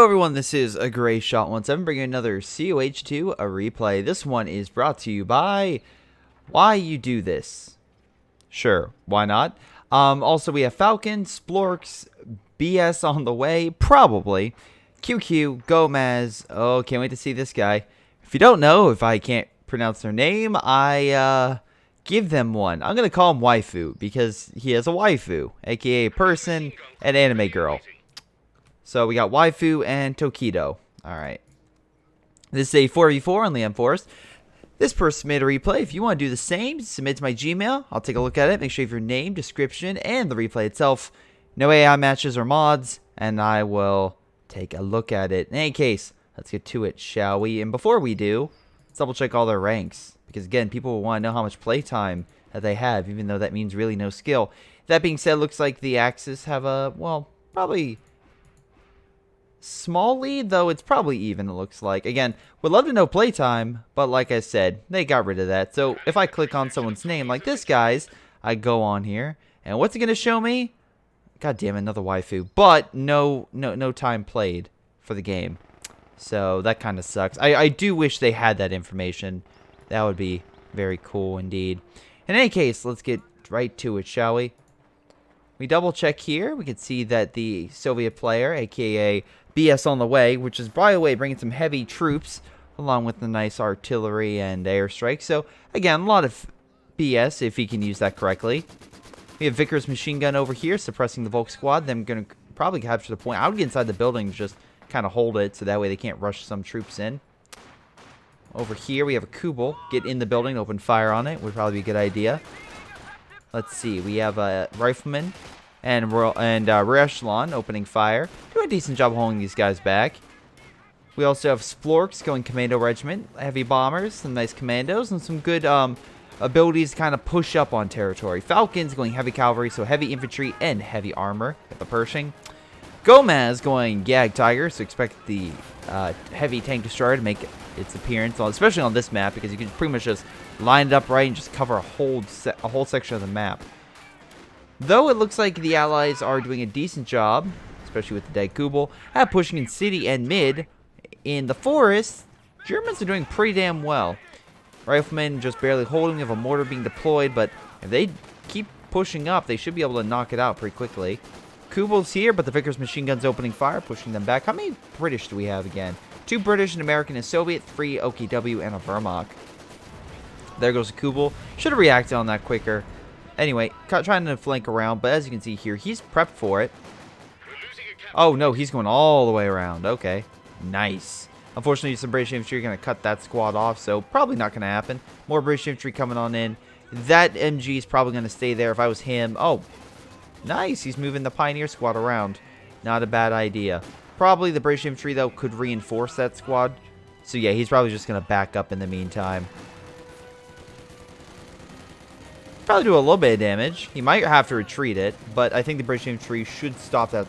everyone, this is a Greyshot17 bringing another COH2 a replay. This one is brought to you by Why You Do This. Sure, why not? Also we have Falcon, Splorks, BS on the way, probably. QQ, Gomez. Oh, can't wait to see this guy. If you don't know, if I can't pronounce their name, I give them one. I'm gonna call him Waifu because he has a waifu, aka a person, an anime girl. So we got Waifu and Tokido. Alright. This is a 4v4 on the M-Forest. This person made a replay. If you want to do the same, submit to my Gmail. I'll take a look at it. Make sure you have your name, description, and the replay itself. No AI matches or mods. And I will take a look at it. In any case, let's get to it, shall we? And before we do, let's double check all their ranks. Because again, people will want to know how much playtime that they have, even though that means really no skill. That being said, it looks like the Axis have a, well, probably small lead, though it's probably even, it looks like. Again, would love to know playtime, but like I said, they got rid of that. So if I click on someone's name, like this guy's, I go on here, and what's it going to show me? God damn it, another waifu. But no time played for the game. So that kind of sucks. I do wish they had that information. That would be very cool indeed. In any case, let's get right to it, shall we? We double check here. We can see that the Soviet player, aka BS on the way, which is, by the way, bringing some heavy troops along with the nice artillery and airstrike. So, again, a lot of BS if he can use that correctly. We have Vickers machine gun over here suppressing the Volk squad. Them going to probably capture the point. I would get inside the building and just kind of hold it so that way they can't rush some troops in. Over here we have a Kubel. Get in the building, open fire on it. Would probably be a good idea. Let's see. We have a rifleman and rear echelon opening fire. Doing a decent job holding these guys back. We also have Splorks going commando regiment, heavy bombers, some nice commandos, and some good abilities to kind of push up on territory. Falcons going heavy cavalry, so heavy infantry and heavy armor at the Pershing. Gomez going Gag Tiger, so expect the heavy tank destroyer to make its appearance, especially on this map, because you can pretty much just line it up right and just cover a whole section of the map. Though it looks like the Allies are doing a decent job, especially with the dead Kubel, at pushing in city and mid. In the forest, Germans are doing pretty damn well. Riflemen just barely holding. We have a mortar being deployed, but if they keep pushing up, they should be able to knock it out pretty quickly. Kubel's here, but the Vickers machine gun's opening fire, pushing them back. How many British do we have again? 2 British, an American, and Soviet, 3 OKW, and a Wehrmacht. There goes Kubel. Should have reacted on that quicker. Anyway, trying to flank around, but as you can see here, he's prepped for it. Oh, no, he's going all the way around. Okay, nice. Unfortunately, some British infantry are going to cut that squad off, so probably not going to happen. More British infantry coming on in. That MG is probably going to stay there if I was him. Oh, nice. He's moving the Pioneer squad around. Not a bad idea. Probably the British infantry, though, could reinforce that squad. So, yeah, he's probably just going to back up in the meantime. Probably do a little bit of damage. He might have to retreat it, but I think the British infantry should stop that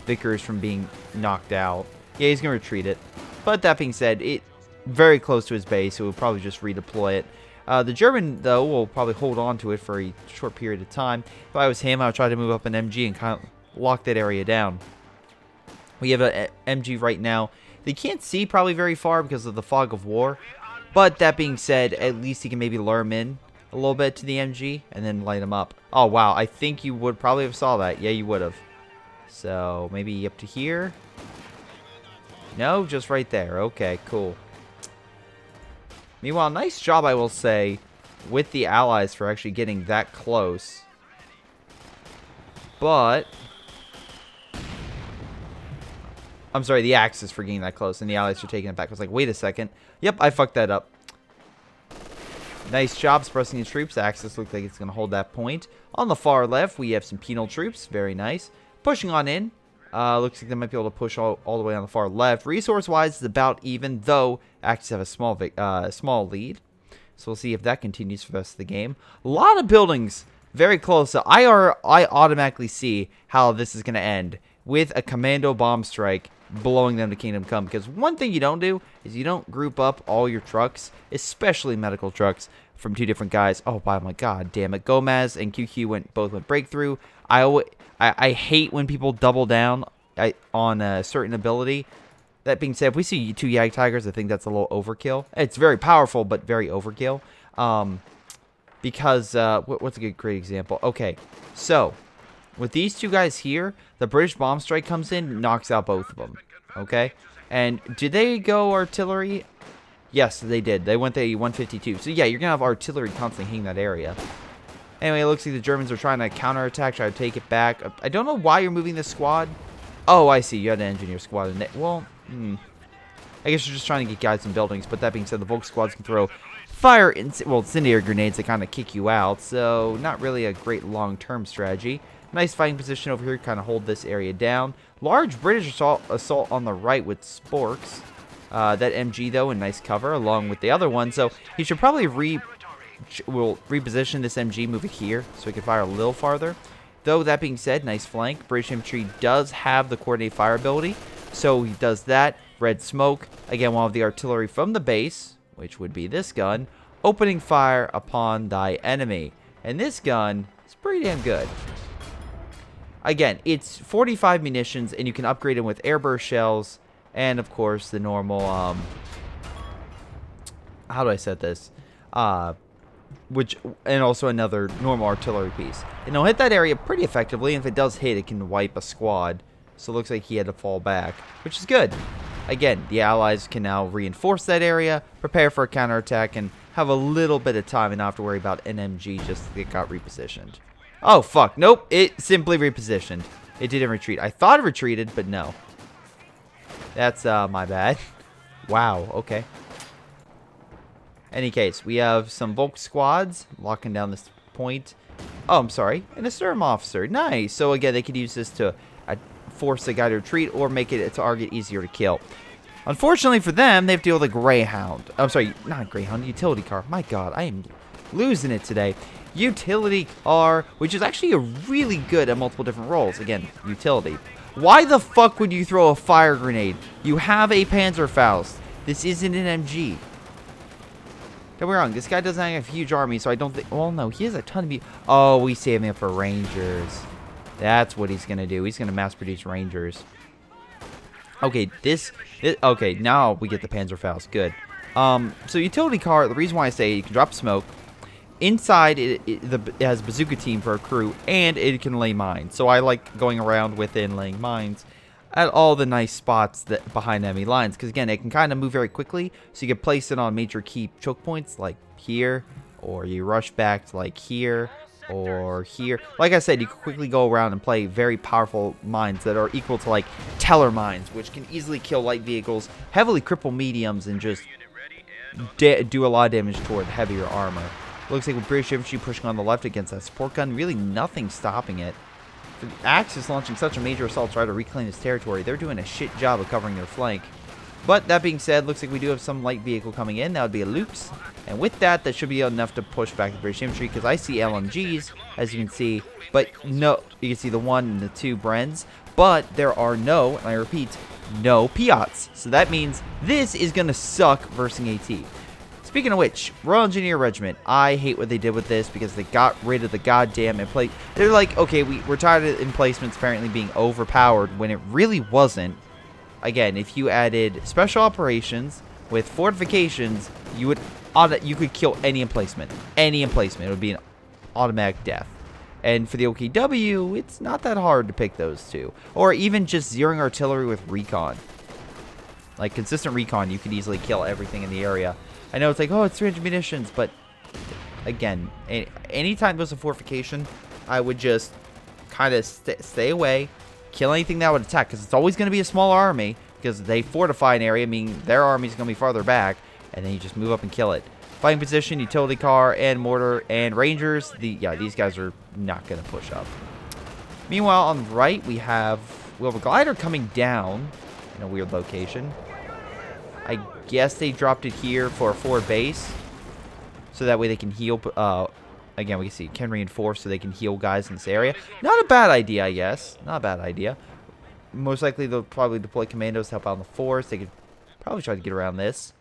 Vickers from being knocked out. Yeah, he's going to retreat it. But that being said, it's very close to his base, so we'll probably just redeploy it. The German, though, will probably hold on to it for a short period of time. If I was him, I would try to move up an MG and kind of lock that area down. We have an MG right now. They can't see probably very far because of the fog of war. But that being said, at least he can maybe lure him in a little bit to the MG and then light him up. Oh, wow. I think you would probably have saw that. Yeah, you would have. So, maybe up to here. No, just right there. Okay, cool. Meanwhile, nice job, I will say, with the Allies for actually getting that close. But I'm sorry, the Axis for getting that close, and the Allies are taking it back. I was like, wait a second. Yep, I fucked that up. Nice job suppressing the troops. The Axis looks like it's going to hold that point. On the far left, we have some penal troops. Very nice. Pushing on in. Looks like they might be able to push all the way on the far left. Resource-wise, it's about even, though Axis have a small lead. So we'll see if that continues for the rest of the game. A lot of buildings very close. So I automatically see how this is going to end with a commando bomb strike blowing them to Kingdom Come. Because one thing you don't do is you don't group up all your trucks, especially medical trucks, from 2 different guys. Oh, my god, damn it. Gomez and QQ both went breakthrough. I hate when people double down on a certain ability. That being said, if we see 2 Yag Tigers, I think that's a little overkill. It's very powerful, but very overkill. Because, what's a great example? Okay, so, with these 2 guys here, the British bomb strike comes in, knocks out both of them. Okay? And did they go artillery? Yes, they did. They went the 152. So, yeah, you're going to have artillery constantly hitting that area. Anyway, it looks like the Germans are trying to counterattack, try to take it back. I don't know why you're moving this squad. Oh, I see. You had an engineer squad in it. Well, I guess you're just trying to get guys in buildings. But that being said, the Volk squads can throw fire, incendiary grenades that kind of kick you out. So, not really a great long-term strategy. Nice fighting position over here, kind of hold this area down. Large British assault on the right with sporks. That MG, though, in nice cover, along with the other one. So, he should probably reposition this MG, move it here, so he can fire a little farther. Though, that being said, nice flank. British infantry does have the coordinate fire ability, so he does that. Red smoke. Again, we'll have the artillery from the base, which would be this gun, opening fire upon thy enemy. And this gun is pretty damn good. Again, it's 45 munitions, and you can upgrade them with airburst shells, and, of course, the normal, how do I set this? And also another normal artillery piece. And it'll hit that area pretty effectively, and if it does hit, it can wipe a squad. So it looks like he had to fall back, which is good. Again, the Allies can now reinforce that area, prepare for a counterattack, and have a little bit of time and not have to worry about NMG just to get got repositioned. Oh, fuck. Nope. It simply repositioned. It didn't retreat. I thought it retreated, but no. That's, my bad. Wow. Okay. Any case, we have some Volk squads locking down this point. Oh, I'm sorry. And a Sturm officer. Nice. So, again, they could use this to force the guy to retreat or make it a target easier to kill. Unfortunately for them, they have to deal with a Greyhound. I'm sorry, not Greyhound, utility car. My God, I am losing it today. Utility car, which is actually really good at multiple different roles. Again, utility. Why the fuck would you throw a fire grenade? You have a Panzerfaust. This isn't an MG. Don't be wrong, this guy doesn't have a huge army, so I don't think... Well, no, he has a ton of... Oh, we save him for Rangers. That's what he's going to do. He's going to mass-produce Rangers. Okay, okay, now we get the Panzerfaust. Good. So utility car, the reason why I say you can drop smoke. Inside, it has bazooka team for a crew, and it can lay mines. So I like going around within laying mines at all the nice spots that behind enemy lines. Because, again, it can kind of move very quickly. So you can place it on major key choke points, like here. Or you rush back to, like, here. Or here. Like I said, you can quickly go around and play very powerful mines that are equal to, like, teller mines, which can easily kill light vehicles, heavily cripple mediums, and just do a lot of damage toward heavier armor. Looks like with British infantry pushing on the left against that support gun, really nothing stopping it. The Axis launching such a major assault to try to reclaim this territory, they're doing a shit job of covering their flank. But that being said, looks like we do have some light vehicle coming in. That would be a Lukes. And with that, that should be enough to push back the British infantry, because I see LMGs, as you can see. But no, you can see the 1 and the 2 Brens. But there are no, and I repeat, no Piats. So that means this is going to suck versus AT. Speaking of which, Royal Engineer Regiment, I hate what they did with this because they got rid of the goddamn emplacement. They're like, okay, we're tired of emplacements apparently being overpowered when it really wasn't. Again, if you added special operations with fortifications, you could kill any emplacement. Any emplacement. It would be an automatic death. And for the OKW, it's not that hard to pick those two. Or even just zeroing artillery with recon. Like consistent recon, you could easily kill everything in the area. I know it's like, oh, it's 300 munitions, but again, anytime there's a fortification, I would just kind of stay away, kill anything that would attack, because it's always going to be a small army, because they fortify an area, meaning their army is going to be farther back, and then you just move up and kill it. Fighting position, utility car, and mortar, and rangers, these guys are not going to push up. Meanwhile, on the right, we have a glider coming down in a weird location. I guess they dropped it here for a forward base, so that way they can heal. Again, we can see can reinforce so they can heal guys in this area. Not a bad idea, I guess. Not a bad idea. Most likely they'll probably deploy commandos to help out in the forest. They could probably try to get around this.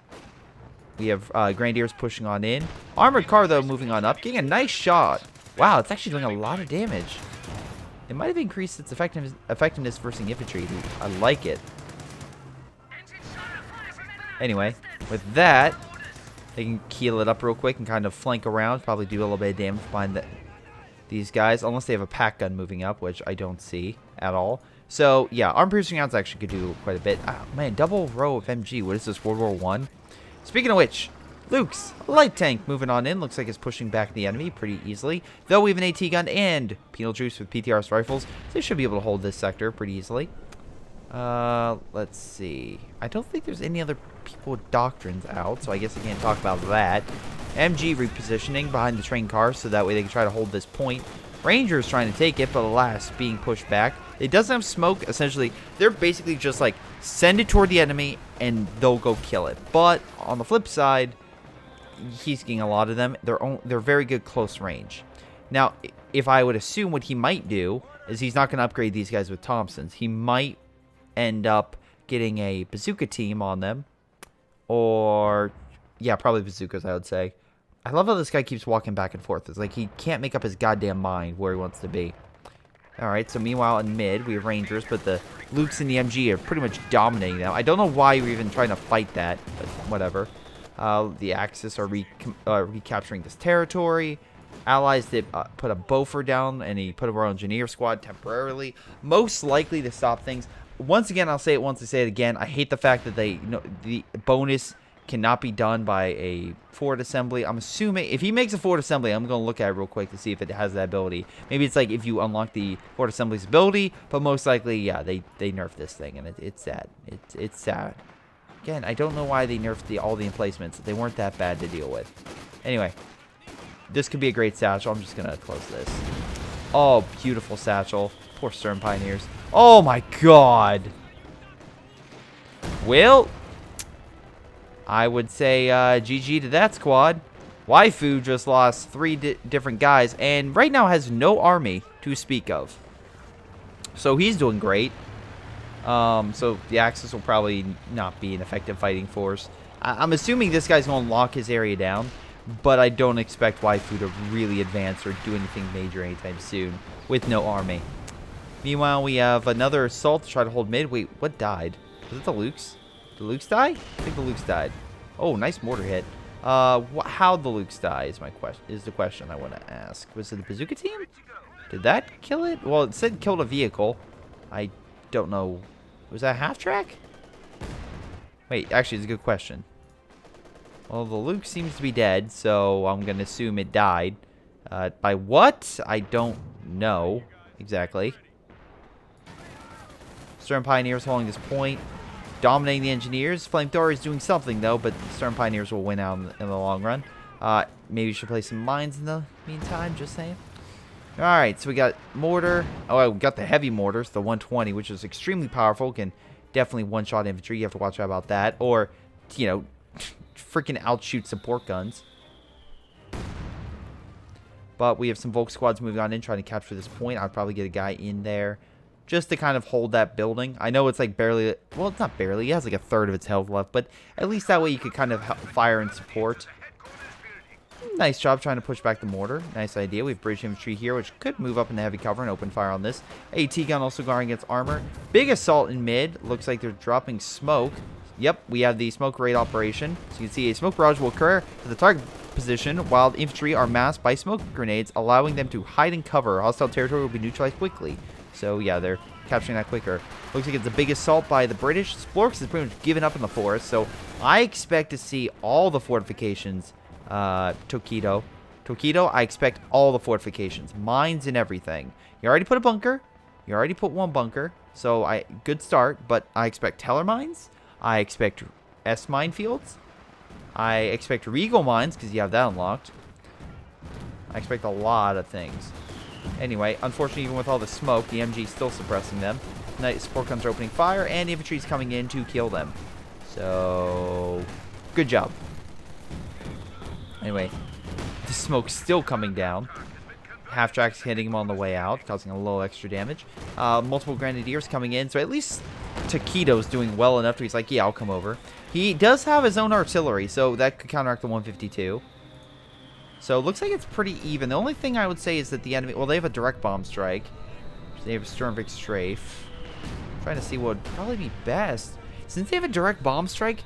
We have Grenadiers pushing on in. Armored car, though, moving on up. Getting a nice shot. Wow, it's actually doing a lot of damage. It might have increased its effectiveness versus infantry. I like it. Anyway, with that, they can keel it up real quick and kind of flank around. Probably do a little bit of damage behind these guys. Unless they have a pack gun moving up, which I don't see at all. So, yeah, arm-piercing rounds actually could do quite a bit. Oh, man, double row of MG. What is this, World War I? Speaking of which, Luke's light tank moving on in. Looks like it's pushing back the enemy pretty easily. Though we have an AT gun and penal juice with PTRS rifles, they should be able to hold this sector pretty easily. Let's see. I don't think there's any other people with doctrines out, so I guess I can't talk about that. MG repositioning behind the train car so that way they can try to hold this point. Rangers trying to take it, but alas, being pushed back. It doesn't have smoke. Essentially, they're basically just like send it toward the enemy and they'll go kill it. But on the flip side, he's getting a lot of them. They're very good close range. Now, if I would assume what he might do is he's not going to upgrade these guys with Thompsons. He might end up getting a bazooka team on them. Or, yeah, probably bazookas, I would say. I love how this guy keeps walking back and forth. It's like he can't make up his goddamn mind where he wants to be. Alright, so meanwhile in mid, we have Rangers, but the Lukes and the MG are pretty much dominating them. I don't know why you're even trying to fight that, but whatever. The Axis are recapturing this territory. Allies did put a Bofer down, and he put a Royal Engineer squad temporarily. Most likely to stop things. Once again, I'll say it once, I say it again. I hate the fact that the bonus cannot be done by a forward assembly. I'm assuming if he makes a forward assembly, I'm going to look at it real quick to see if it has that ability. Maybe it's like if you unlock the forward assembly's ability, but most likely, yeah, they nerfed this thing, and it's sad. It's sad. Again, I don't know why they nerfed all the emplacements. They weren't that bad to deal with. Anyway, this could be a great satchel. I'm just going to close this. Oh, beautiful satchel. Poor Stern Pioneers. Oh my god. Well, I would say GG to that squad. Waifu just lost 3 different guys and right now has no army to speak of. So he's doing great. So the Axis will probably not be an effective fighting force. I'm assuming this guy's going to lock his area down, but I don't expect Waifu to really advance or do anything major anytime soon with no army. Meanwhile, we have another assault to try to hold mid. Wait, what died? Was it the Lukes? The Lukes die? I think the Lukes died. Oh, nice mortar hit. How'd the Lukes die is the question I want to ask. Was it the bazooka team? Did that kill it? Well, it said killed a vehicle. I don't know. Was that half track? Wait, actually, it's a good question. Well, the Luke seems to be dead, so I'm going to assume it died. By what? I don't know exactly. Stern Pioneers holding this point. Dominating the Engineers. Flamethrower is doing something, though, but the Stern Pioneers will win out in the long run. Maybe we should play some mines in the meantime, just saying. Alright, so we got mortar. Oh, we got the heavy mortars, the 120, which is extremely powerful. Can definitely one-shot infantry. You have to watch out about that. Or, you know, freaking outshoot support guns. But we have some Volk squads moving on in, trying to capture this point. I'd probably get a guy in there just to kind of hold that building. I know it's like barely, well, it's not barely. It has like a third of its health left, but at least that way you could kind of fire and support. Nice job trying to push back the mortar. Nice idea. We have bridge infantry here, which could move up in the heavy cover and open fire on this. AT gun also guarding against armor. Big assault in mid. Looks like they're dropping smoke. Yep, we have the smoke raid operation. So you can see a smoke barrage will occur at the target position while the infantry are masked by smoke grenades, allowing them to hide and cover. Hostile territory will be neutralized quickly. So yeah, they're capturing that quicker. Looks like it's a big assault by the British. Splorks is pretty much given up in the forest. So I expect to see all the fortifications. Tokido, I expect all the fortifications. Mines and everything. You already put a bunker. You already put 1 bunker. So good start. But I expect Teller mines. I expect S minefields. I expect Regal mines because you have that unlocked. I expect a lot of things. Anyway, unfortunately, even with all the smoke, the MG is still suppressing them. Nice support guns are opening fire, and the infantry is coming in to kill them. So, good job. Anyway, the smoke's still coming down. Half-track's hitting him on the way out, causing a little extra damage. Multiple grenadiers coming in, so at least Taquito's doing well enough to he's like, yeah, I'll come over. He does have his own artillery, so that could counteract the 152. So it looks like it's pretty even. The only thing I would say is that the enemy, well, they have a direct bomb strike. They have a Sternvik strafe. I'm trying to see what would probably be best. Since they have a direct bomb strike,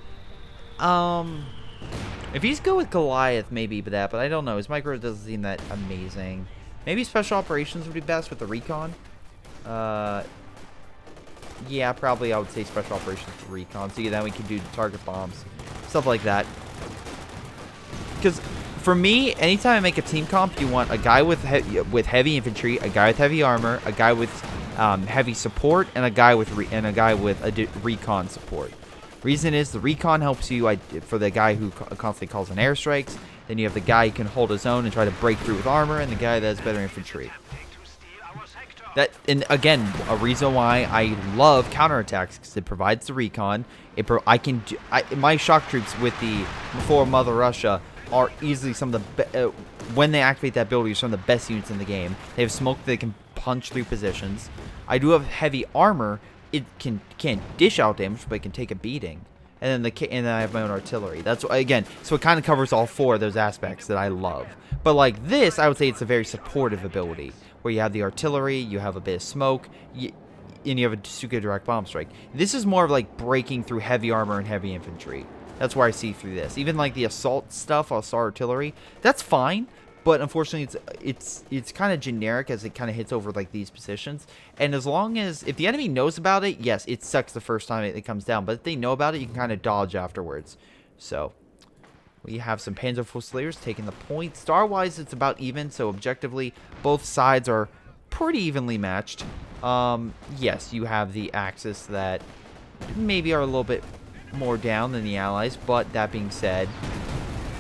If he's good with Goliath, maybe that, but I don't know. His micro doesn't seem that amazing. Maybe special operations would be best with the recon. Yeah, probably I would say special operations with recon. So then we can do target bombs, stuff like that. Because for me, anytime I make a team comp, you want a guy with heavy infantry, a guy with heavy armor, a guy with heavy support, and a guy with recon support. Reason is the recon helps you for the guy who constantly calls in airstrikes. Then you have the guy who can hold his own and try to break through with armor, and the guy that has better infantry. And again, a reason why I love counterattacks, because it provides the recon. My shock troops with the before Mother Russia are easily some of the when they activate that ability, are some of the best units in the game. They have smoke that can punch through positions. I do have heavy armor. It can't dish out damage, but it can take a beating. And then I have my own artillery. That's again, so it kind of covers all four of those aspects that I love. But like this, I would say it's a very supportive ability, where you have the artillery, you have a bit of smoke, and you have a Tsuka direct bomb strike. This is more of like breaking through heavy armor and heavy infantry. That's where I see through this. Even like the assault stuff, assault artillery, that's fine. But unfortunately, it's kind of generic as it kind of hits over like these positions. And as long as if the enemy knows about it, yes, it sucks the first time it comes down. But if they know about it, you can kind of dodge afterwards. So we have some Panzer Fusiliers taking the point. Star-wise, it's about even. So objectively, both sides are pretty evenly matched. Yes, you have the Axis that maybe are a little bit more down than the Allies. But that being said,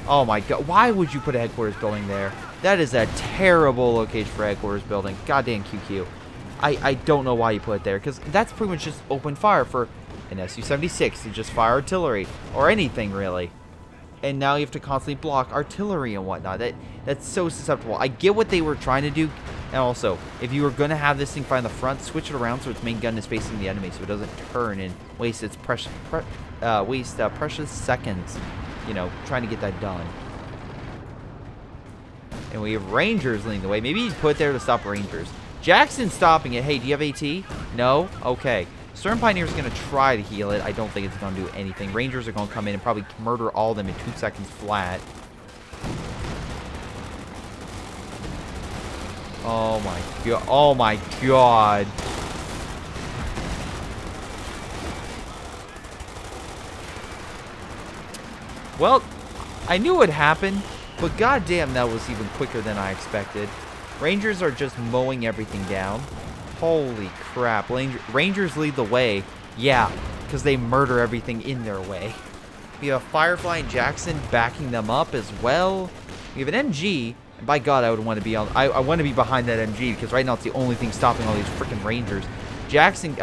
oh my god, why would you put a headquarters building there? That is a terrible location for a headquarters building. Goddamn QQ. I don't know why you put it there, because that's pretty much just open fire for an Su-76 to just fire artillery, or anything really. And now you have to constantly block artillery and whatnot. That's so susceptible. I get what they were trying to do, and also, if you were going to have this thing fire in the front, switch it around so its main gun is facing the enemy, so it doesn't turn and waste its precious seconds, you know, trying to get that done. And we have Rangers leading the way. Maybe he's put there to stop Rangers. Jackson's stopping it. Hey, do you have AT? No? Okay. Stern Pioneer's going to try to heal it. I don't think it's going to do anything. Rangers are going to come in and probably murder all of them in 2 seconds flat. Oh my god. Oh my god. Well, I knew it would happen, but goddamn, that was even quicker than I expected. Rangers are just mowing everything down. Holy crap. Rangers lead the way. Yeah, because they murder everything in their way. We have Firefly and Jackson backing them up as well. We have an MG. And by God, I would want to be on. I want to be behind that MG, because right now it's the only thing stopping all these freaking Rangers. Jackson.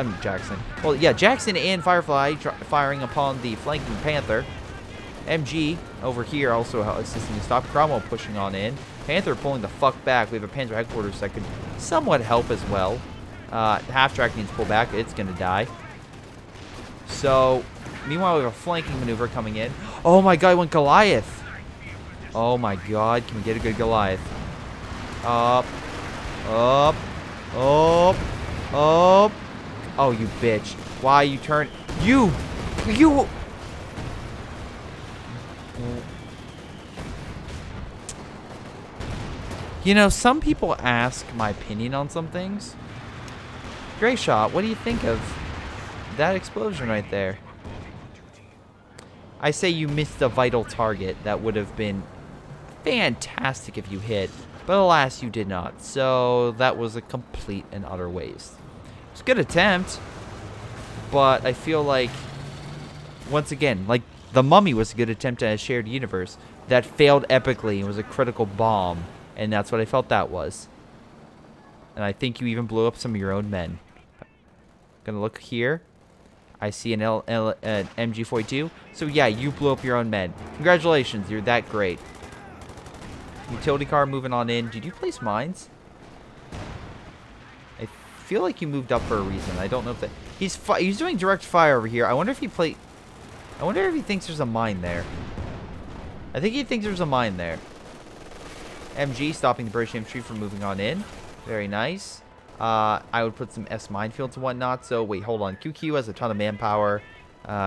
Well, yeah, Jackson and Firefly firing upon the flanking Panther. MG over here also assisting to stop. Cromwell pushing on in. Panther pulling the fuck back. We have a Panzer headquarters that could somewhat help as well. Half-track needs to pull back. It's going to die. So, meanwhile, we have a flanking maneuver coming in. Oh my god, I went Goliath. Oh my god, can we get a good Goliath? Up. Up. Up. Up. Oh, you bitch. Why you turn... You! You know, some people ask my opinion on some things. Greyshot, what do you think of that explosion right there? I say you missed a vital target that would have been fantastic if you hit, but alas, you did not. So that was a complete and utter waste. It's a good attempt, but I feel like, once again, like the Mummy was a good attempt at a shared universe that failed epically and was a critical bomb, and that's what I felt that was. And I think you even blew up some of your own men. Gonna look here. I see an MG42. So yeah, you blew up your own men. Congratulations, you're that great. Utility car moving on in. Did you place mines? I feel like you moved up for a reason. I don't know if that... He's doing direct fire over here. I wonder if he thinks there's a mine there. I think he thinks there's a mine there. MG stopping the British infantry from moving on in. Very nice. I would put some S minefields and whatnot. So wait, hold on. QQ has a ton of manpower.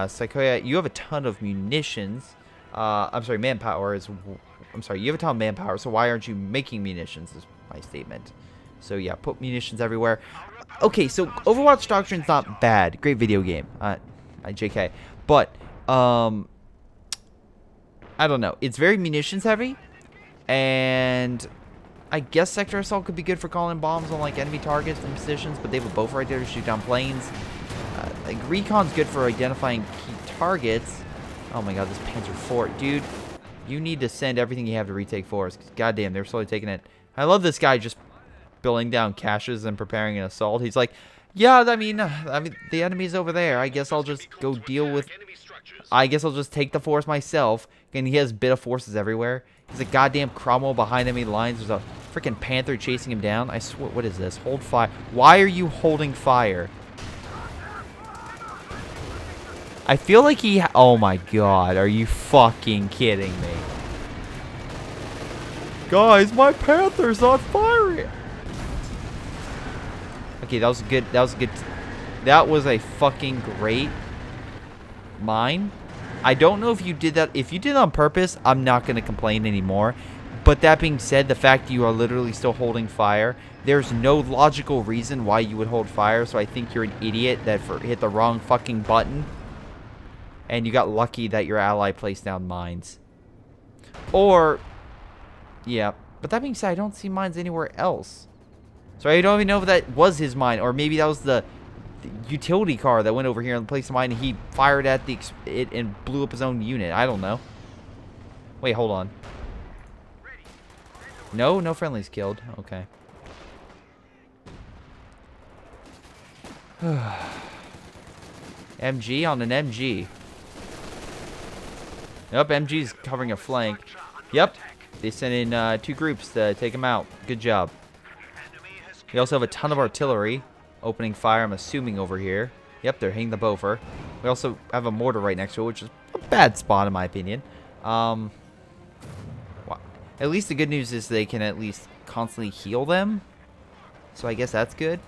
Sequoia, you have a ton of munitions. I'm sorry, manpower is... I'm sorry, you have a ton of manpower, so why aren't you making munitions is my statement. So yeah, put munitions everywhere. Okay, so Overwatch Doctrine's not bad. Great video game. JK. But, I don't know. It's very munitions heavy. And I guess Sector Assault could be good for calling bombs on like enemy targets and positions, but they have a bow right there to shoot down planes. Like Recon's good for identifying key targets. Oh my god, this Panzer Fort, dude. You need to send everything you have to retake forest. Goddamn, they're slowly taking it. I love this guy just building down caches and preparing an assault. He's like, yeah, I mean, the enemy's over there. I guess I'll just go deal with... I guess I'll just take the forest myself. And he has bit of forces everywhere. There's a goddamn Cromwell behind enemy lines. There's a freaking Panther chasing him down. I swear, what is this? Hold fire. Why are you holding fire? I feel like he... Oh my god, are you fucking kidding me? Guys, my Panther's on fire! Okay, that was good. That was good. That was a fucking great mine. I don't know if you did that. If you did it on purpose, I'm not going to complain anymore. But that being said, the fact you are literally still holding fire, there's no logical reason why you would hold fire. So I think you're an idiot that hit the wrong fucking button. And you got lucky that your ally placed down mines. Or, yeah. But that being said, I don't see mines anywhere else. So I don't even know if that was his mine. Or maybe that was the utility car that went over here and placed a mine. And he fired at it and blew up his own unit. I don't know. Wait, hold on. No, no friendlies killed. Okay. MG on an MG. Yep, MG's covering a flank. Yep, they sent in 2 groups to take him out. Good job. We also have a ton of artillery opening fire, I'm assuming, over here. Yep, they're hitting the Beaufort. We also have a mortar right next to it, which is a bad spot in my opinion. At least the good news is they can at least constantly heal them. So I guess that's good.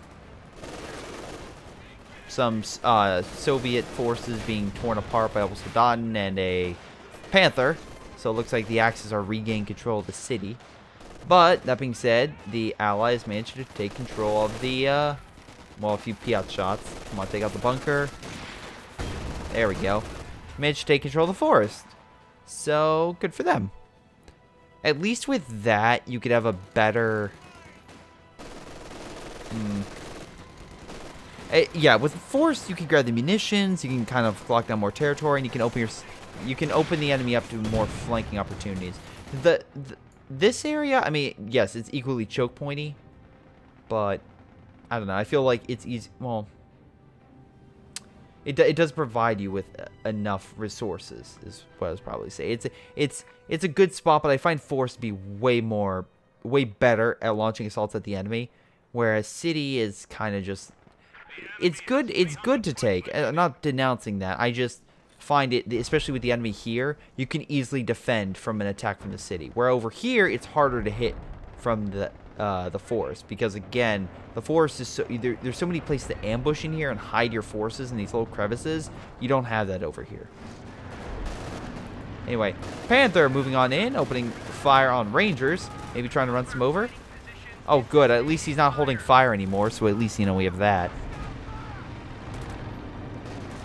Some Soviet forces being torn apart by a Soldaten and a Panther. So it looks like the Axis are regaining control of the city. But, that being said, the Allies managed to take control of the, well, a few Piat shots. Come on, take out the bunker. There we go. Managed to take control of the forest. So, good for them. At least with that, you could have a better... yeah, with the forest, you can grab the munitions, you can kind of lock down more territory, and you can open the enemy up to more flanking opportunities. This area, I mean, yes, it's equally choke pointy, but I don't know. I feel like it's easy. Well, it does provide you with enough resources, is what I was probably say. It's a good spot, but I find forest to be way better at launching assaults at the enemy, whereas city is kind of just. It's good to take. I'm not denouncing that. I just find it, especially with the enemy here, you can easily defend from an attack from the city. Where over here, it's harder to hit from the forest, because again, the forest is so there's so many places to ambush in here and hide your forces in these little crevices. You don't have that over here. Anyway, Panther moving on in, opening fire on Rangers, maybe trying to run some over. Oh, good. At least he's not holding fire anymore, so at least, you know, we have that.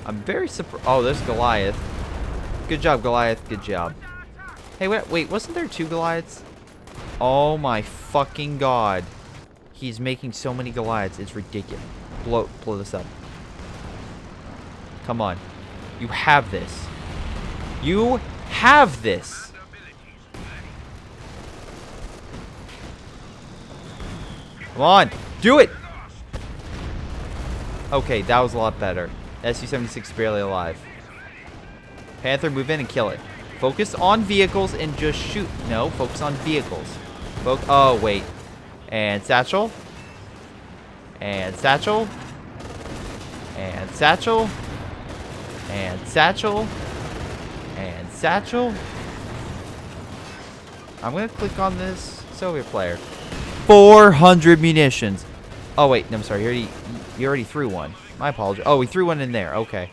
I'm very surprised. Oh, there's Goliath. Good job, Goliath. Good job. Hey, wait, wasn't there 2 Goliaths? Oh my fucking god. He's making so many Goliaths. It's ridiculous. Blow this up. Come on. You have this. You have this. Come on. Do it. Okay, that was a lot better. SU-76 is barely alive. Panther, move in and kill it. Focus on vehicles and just shoot. No, focus on vehicles. Oh, wait. And Satchel. And Satchel. And Satchel. And Satchel. And Satchel. I'm going to click on this Soviet player. 400 munitions. Oh, wait. No, I'm sorry. You already threw one. My apologies. Oh, we threw one in there. Okay.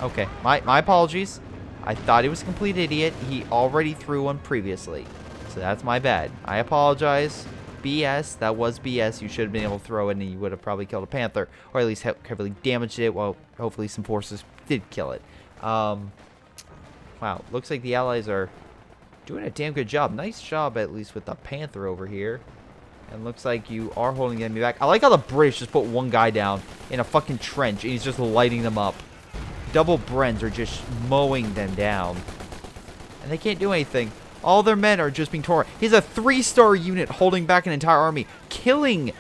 Okay, my apologies. I thought he was a complete idiot. He already threw one previously. So that's my bad. I apologize. BS. That was BS. You should have been able to throw it and you would have probably killed a panther. Or at least heavily damaged it. Well, hopefully some forces did kill it. Wow. Looks like the allies are doing a damn good job. Nice job at least with the panther over here. And looks like you are holding the enemy back. I like how the British just put one guy down in a fucking trench and he's just lighting them up. Double Brens are just mowing them down. And they can't do anything. All their men are just being torn. He's a 3-star unit holding back an entire army, killing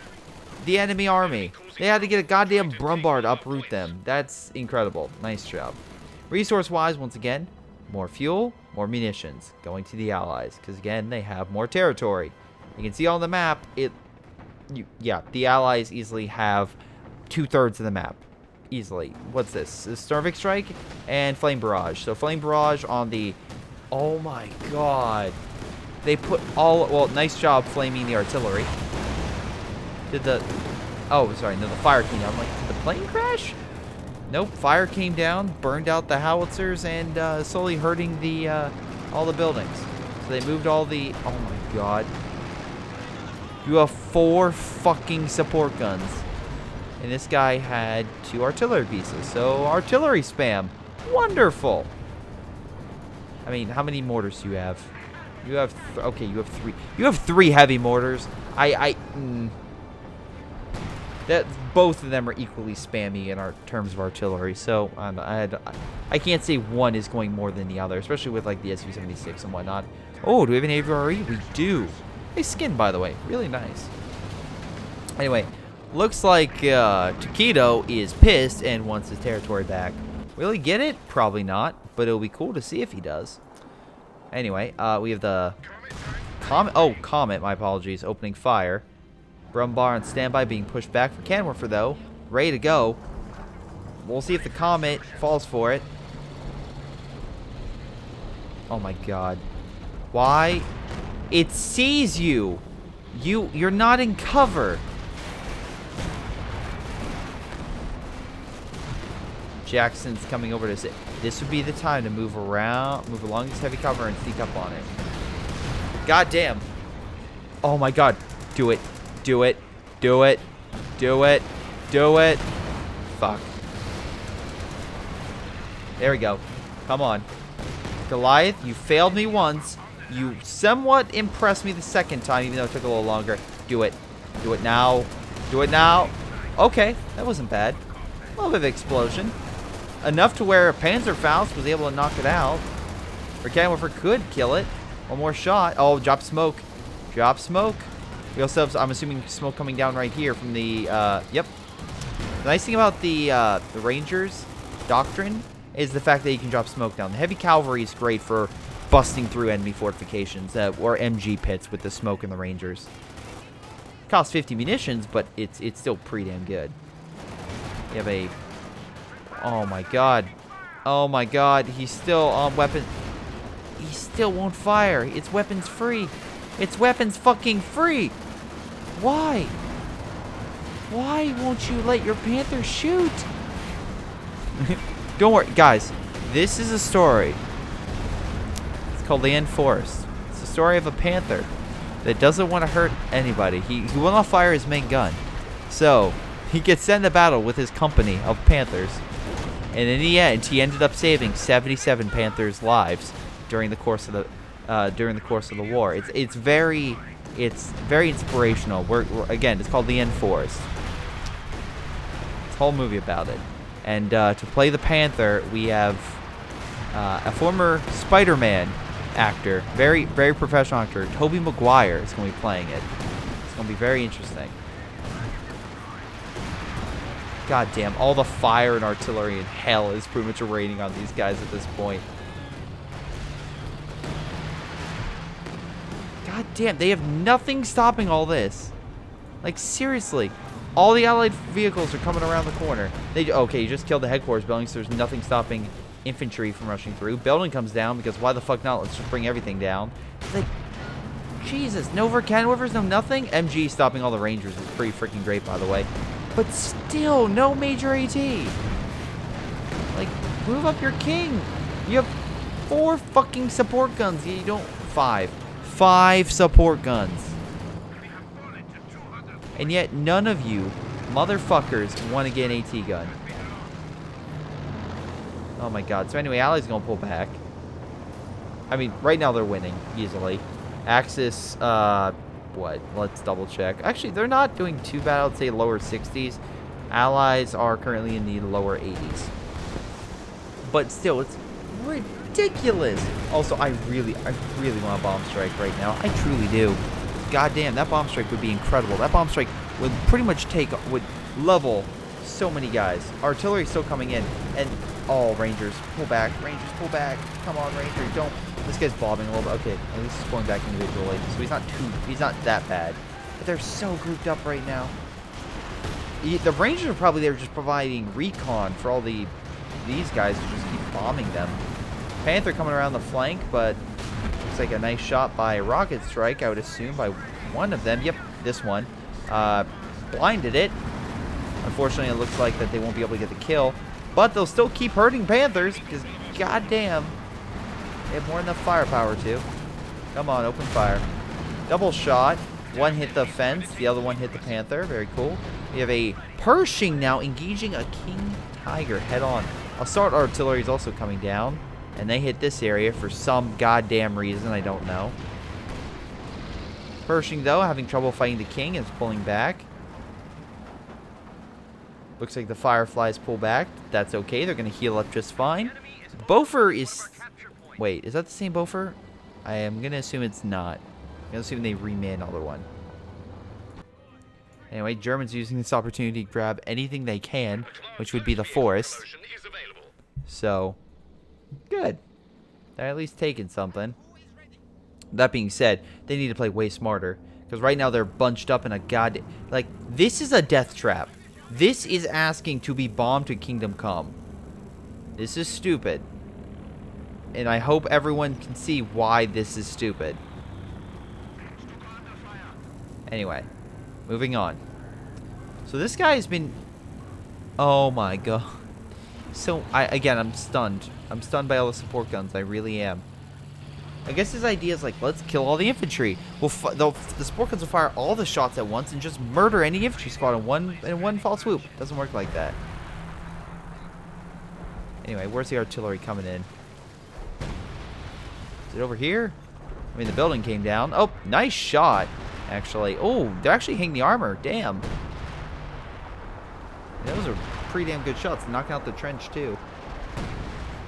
the enemy army. They had to get a goddamn Brumbard to uproot them. That's incredible. Nice job. Resource-wise, once again, more fuel, more munitions going to the Allies. Because, again, they have more territory. You can see on the map, yeah, the Allies easily have 2/3 of the map. Easily. What's this? This is Starvik Strike and Flame Barrage. So Flame Barrage on the... Oh my god. They put all... Well, nice job flaming the artillery. Did the... Oh, sorry. No, the fire came down. I'm like, did the plane crash? Nope. Fire came down, burned out the howitzers, and slowly hurting the all the buildings. So they moved all the... Oh my god. You have 4 fucking support guns. And this guy had 2 artillery pieces. So, artillery spam. Wonderful. I mean, how many mortars do you have? You have... Okay, you have 3. You have 3 heavy mortars. That both of them are equally spammy in our terms of artillery. So, I can't say one is going more than the other. Especially with, like, the Su-76 and whatnot. Oh, do we have an AVRE? We do. Nice skin, by the way. Really nice. Anyway... Looks like Taquito is pissed and wants his territory back. Will he get it? Probably not, but it'll be cool to see if he does. Anyway, we have the Comet. Oh, Comet, my apologies. Opening fire. Brumbar on standby, being pushed back for cannon warfare, though. Ready to go. We'll see if the Comet falls for it. Oh my god. Why? It sees you. You're not in cover. Jackson's coming over to say this would be the time to move along this heavy cover and sneak up on it. God damn. Oh my god. Do it. Do it. Do it. Do it. Do it. Fuck. There we go. Come on. Goliath, you failed me once. You somewhat impressed me the second time, even though it took a little longer. Do it. Do it now. Do it now. Okay. That wasn't bad. A little bit of explosion. Enough to where Panzerfaust was able to knock it out. Or Canwiffer could kill it. One more shot. Oh, drop smoke. Drop smoke. We also have, I'm assuming, smoke coming down right here from the, yep. The nice thing about the Rangers doctrine is the fact that you can drop smoke down. The heavy cavalry is great for busting through enemy fortifications, or MG pits with the smoke and the Rangers. Costs 50 munitions, but it's still pretty damn good. You have a... Oh my god. Oh my god. He's still on weapon. He still won't fire. It's weapons free. It's weapons fucking free. Why? Why won't you let your panther shoot? Don't worry, guys. This is a story. It's called The Enforced. It's the story of a panther that doesn't want to hurt anybody. He will not fire his main gun. So, he gets sent to battle with his company of panthers. And in the end, he ended up saving 77 Panthers' lives during the course of the war. It's very inspirational. Again, it's called The Enforced. It's a whole movie about it. And to play the Panther, we have a former Spider-Man actor, very professional actor, Tobey Maguire is going to be playing it. It's going to be very interesting. God damn, all the fire and artillery in hell is pretty much raining on these guys at this point. God damn, they have nothing stopping all this. Like, seriously. All the allied vehicles are coming around the corner. Okay, you just killed the headquarters building, so there's nothing stopping infantry from rushing through. Building comes down, because why the fuck not? Let's just bring everything down. Like, Jesus, no cannon whiffers, no nothing? MG stopping all the Rangers is pretty freaking great, by the way. But still, no major AT. Like, Move up your king. You have 4 fucking support guns. You don't... 5. 5 support guns. And yet none of you motherfuckers want to get an AT gun. Oh my god. So anyway, Ally's going to pull back. I mean, right now they're winning easily. Axis, what? Let's double check. Actually, they're not doing too bad. I would say lower 60s. Allies are currently in the lower 80s. But still, it's ridiculous. Also, I really want a bomb strike right now. I truly do. God damn, that bomb strike would be incredible. That bomb strike would pretty much would level so many guys. Artillery's still coming in. And, oh, Rangers, pull back. Rangers, pull back. Come on, Ranger, don't. This guy's bobbing a little bit. Okay, at least he's pulling back individually. So he's not that bad. But they're so grouped up right now. The Rangers are probably there just providing recon for all these guys to just keep bombing them. Panther coming around the flank, but looks like a nice shot by rocket strike, I would assume, by one of them. Yep, this one. Blinded it. Unfortunately, it looks like that they won't be able to get the kill. But they'll still keep hurting Panthers, because goddamn, they have more than enough firepower to. Come on, open fire. Double shot. One hit the fence, the other one hit the Panther. Very cool. We have a Pershing now engaging a King Tiger head on. Assault artillery is also coming down, and they hit this area for some goddamn reason, I don't know. Pershing, though, having trouble fighting the King, is pulling back. Looks like the Fireflies pull back. That's okay. They're going to heal up just fine. Bofer is... Wait, is that the same Bofer? I am going to assume it's not. I'm going to assume they remanned another one. Anyway, Germans using this opportunity to grab anything they can, which would be the forest. So, good. They're at least taking something. That being said, they need to play way smarter. Because right now they're bunched up in a goddamn... Like, this is a death trap. This is asking to be bombed to Kingdom Come. This is stupid. And I hope everyone can see why this is stupid. Anyway, moving on. So this guy has been... Oh my god. So, again, I'm stunned. I'm stunned by all the support guns. I really am. I guess his idea is like, let's kill all the infantry. The support guns will fire all the shots at once and just murder any infantry squad in one fall swoop. Doesn't work like that. Anyway, where's the artillery coming in? Is it over here? I mean, the building came down. Oh, nice shot, actually. Oh, they're actually hitting the armor. Damn. Those are pretty damn good shots. Knocking out the trench, too.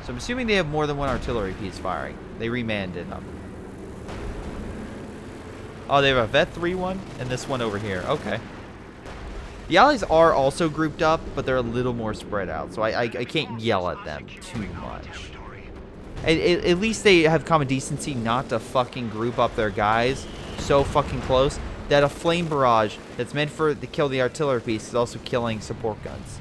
So I'm assuming they have more than one artillery piece firing. They remanned it up. Oh, they have a Vet 3 one and this one over here. Okay. The Allies are also grouped up, but they're a little more spread out. So I can't yell at them too much. At least they have common decency not to fucking group up their guys so fucking close that a flame barrage that's meant to kill the artillery piece is also killing support guns.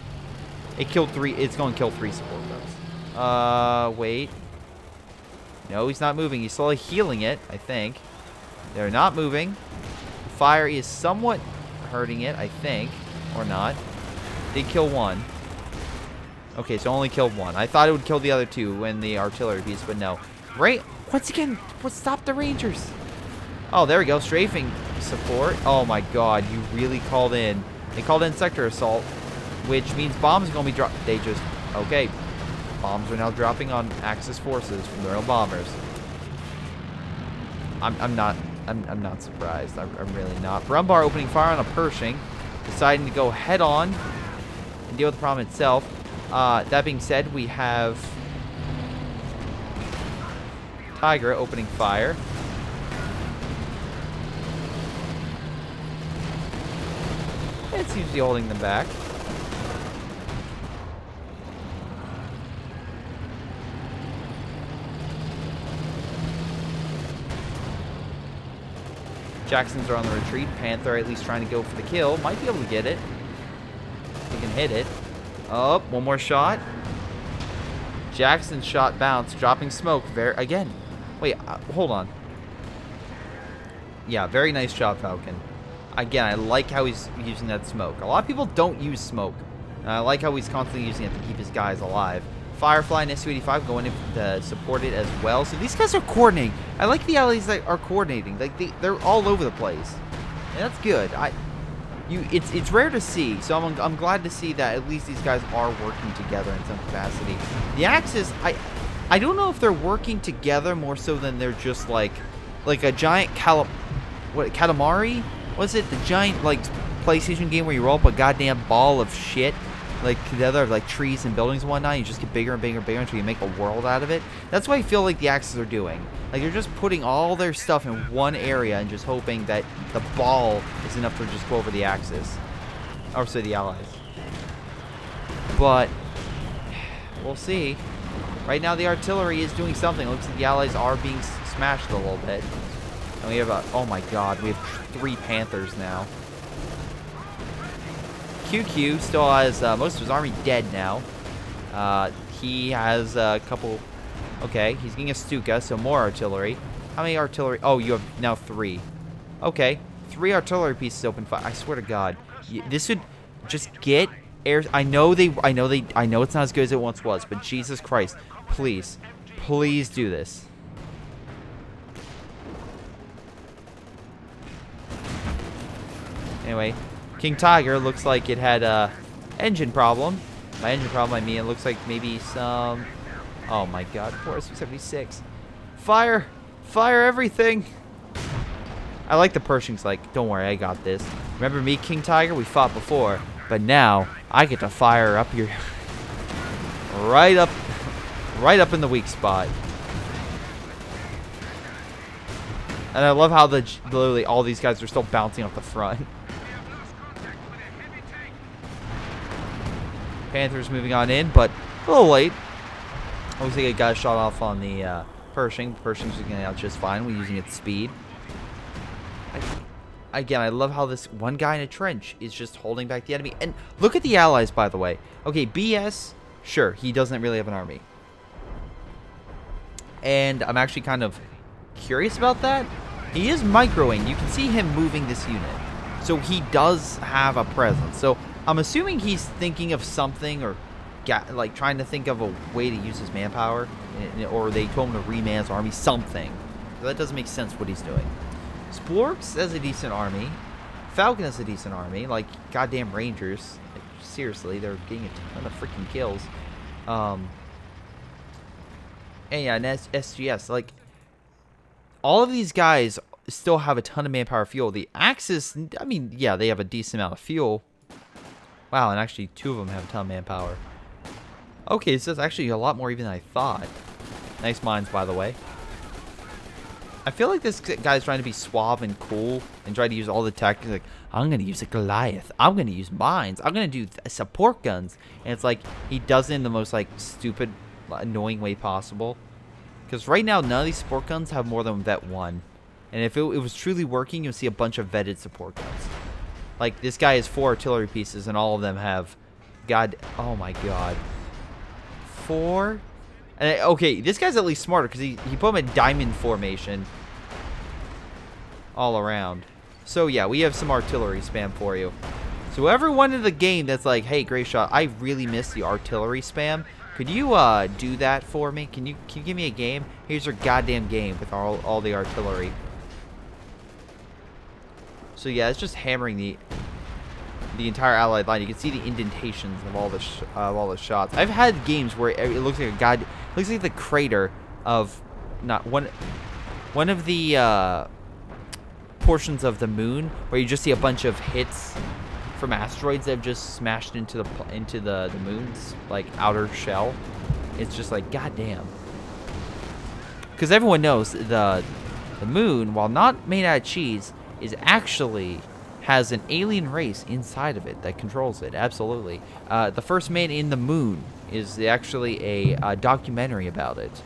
It's going to kill 3 support guns. Wait. No, he's not moving. He's slowly healing it, I think. They're not moving. Fire is somewhat hurting it, I think. Or not. Did kill 1. Okay, so only killed 1. I thought it would kill the other 2 when the artillery piece, but no. Right? Once again, what stopped the Rangers? Oh, there we go. Strafing support. Oh my god, you really called in. They called in sector assault, which means bombs are going to be dropped. They just... Okay. Bombs are now dropping on Axis forces from their own bombers. I'm not surprised. I'm really not. Brumbar opening fire on a Pershing, deciding to go head on and deal with the problem itself. That being said, we have Tiger opening fire. It seems to be holding them back. Jacksons are on the retreat. Panther at least trying to go for the kill. Might be able to get it. He can hit it. Oh, one more shot. Jackson's shot bounced, dropping smoke. Again. Wait, hold on. Yeah, very nice job, Falcon. Again, I like how he's using that smoke. A lot of people don't use smoke. And I like how he's constantly using it to keep his guys alive. Firefly and SU-85 going in to support it as well. So these guys are coordinating. I like the allies that are coordinating. Like they're all over the place, and that's good. It's rare to see, so I'm glad to see that at least these guys are working together in some capacity. The Axis, I don't know if they're working together more so than they're just like a giant Katamari? Was it the giant like PlayStation game where you roll up a goddamn ball of shit like together of like trees and buildings and whatnot? You just get bigger and bigger and bigger until you make a world out of it. That's what I feel like the Axis are doing. Like they're just putting all their stuff in one area and just hoping that the ball is enough to just go over the Axis. Or so the Allies. But we'll see. Right now the artillery is doing something. It looks like the Allies are being smashed a little bit. And we have oh my god, we have 3 Panthers now. QQ still has most of his army dead now. He has a couple. Okay, he's getting a Stuka, so more artillery. How many artillery? Oh, you have now 3. Okay, 3 artillery pieces open fire. I swear to God, this would just get air. I know it's not as good as it once was, but Jesus Christ, please, please do this. Anyway, King Tiger looks like it had a engine problem. By engine problem, I mean it looks like maybe some. Oh my god, poor SU-76. Fire! Fire everything! I like the Pershing's like, don't worry, I got this. Remember me, King Tiger? We fought before. But now, I get to fire up your... right up in the weak spot. And I love how literally all these guys are still bouncing off the front. Panthers moving on in, but a little late. Looks like it got shot off on the Pershing. Pershing's getting out just fine. We're using its speed. Again, I love how this one guy in a trench is just holding back the enemy. And look at the allies, by the way. Okay, BS, sure, he doesn't really have an army. And I'm actually kind of curious about that. He is microing. You can see him moving this unit. So he does have a presence. So I'm assuming he's thinking of something or like trying to think of a way to use his manpower, or they told him to reman his army, something. So that doesn't make sense what he's doing. Sporks has a decent army. Falcon has a decent army. Like goddamn Rangers. Like, seriously, they're getting a ton of freaking kills. And yeah, and SGS. Like all of these guys still have a ton of manpower fuel. The Axis, I mean, yeah, they have a decent amount of fuel. Wow, and actually 2 of them have a ton of manpower. Okay, so that's actually a lot more even than I thought. Nice mines, by the way. I feel like this guy's trying to be suave and cool and try to use all the tactics. Like, I'm going to use a Goliath. I'm going to use mines. I'm going to do support guns. And it's like, he does it in the most, like, stupid, annoying way possible. Because right now, none of these support guns have more than vet 1. And if it was truly working, you'll see a bunch of vetted support guns. Like, this guy has 4 artillery pieces, and all of them have... oh my god. 4? And, okay, this guy's at least smarter, because he put them in diamond formation. All around. So, yeah, we have some artillery spam for you. So, everyone in the game that's like, hey, Greyshot, I really miss the artillery spam. Could you do that for me? Can you give me a game? Here's your goddamn game with all the artillery. So yeah, it's just hammering the entire allied line. You can see the indentations of all the shots. I've had games where it looks like it looks like the crater of one of the portions of the moon where you just see a bunch of hits from asteroids that have just smashed into the moon's like outer shell. It's just like goddamn. Because everyone knows the moon, while not made out of cheese, has an alien race inside of it that controls it. Absolutely. The First Man in the Moon is actually a documentary about it.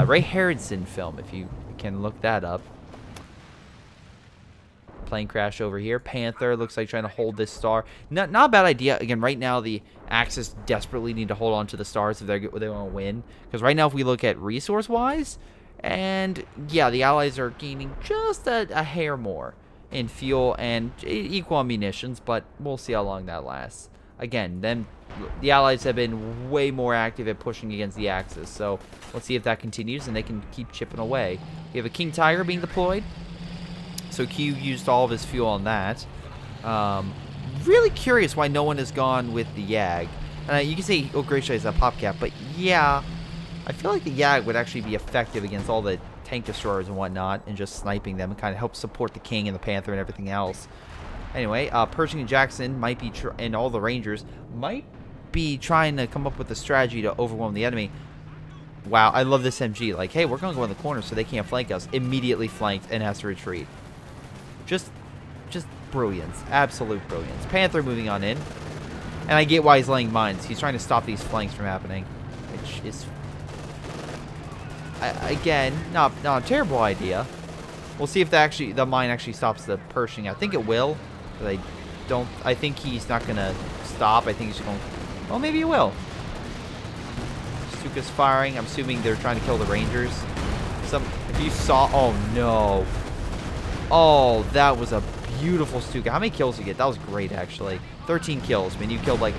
Ray Harrison film, if you can look that up. Plane crash over here. Panther looks like trying to hold this star. Not a bad idea. Again, right now the Axis desperately need to hold on to the stars if they want to win. Because right now, if we look at resource-wise, and yeah, the Allies are gaining just a hair more in fuel and equal munitions, but we'll see how long that lasts. again, the Allies have been way more active at pushing against the Axis. So let's see if that continues and they can keep chipping away. We have a King Tiger being deployed. So Q used all of his fuel on that. Really curious why no one has gone with the Yag. You can say, oh, Greyshot is a pop cap, but yeah, I feel like the Yag would actually be effective against all the tank destroyers and whatnot, and just sniping them and kind of help support the King and the Panther and everything else. Anyway, Pershing and Jackson might be, and all the Rangers might be trying to come up with a strategy to overwhelm the enemy. Wow, I love this MG. Like, hey, we're going to go in the corner so they can't flank us. Immediately flanked and has to retreat. Just brilliance. Absolute brilliance. Panther moving on in. And I get why he's laying mines. He's trying to stop these flanks from happening. Which is, again, not a terrible idea. We'll see if the mine actually stops the Pershing. I think it will. But I think he's not going to stop. I think he's going to, well, maybe he will. Stuka's firing. I'm assuming they're trying to kill the Rangers. If you saw, oh no. Oh, that was a beautiful Stuka. How many kills did you get? That was great, actually. 13 kills. I mean, you killed, like,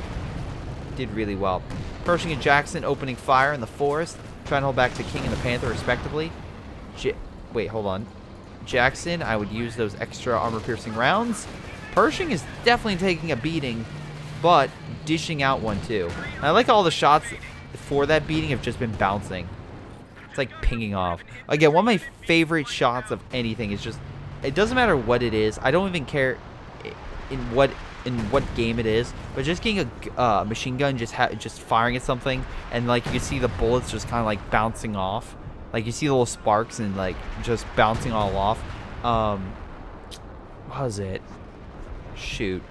did really well. Pershing and Jackson opening fire in the forest, trying to hold back the King and the Panther, respectively. Wait, hold on. Jackson, I would use those extra armor-piercing rounds. Pershing is definitely taking a beating, but dishing out one, too. And I like all the shots for that beating have just been bouncing. It's like pinging off. Again, one of my favorite shots of anything is just, it doesn't matter what it is. I don't even care in what game it is, but just getting a machine gun, just firing at something, and like you can see the bullets just kind of like bouncing off. Like you see the little sparks and like just bouncing all off. What was it? Shoot.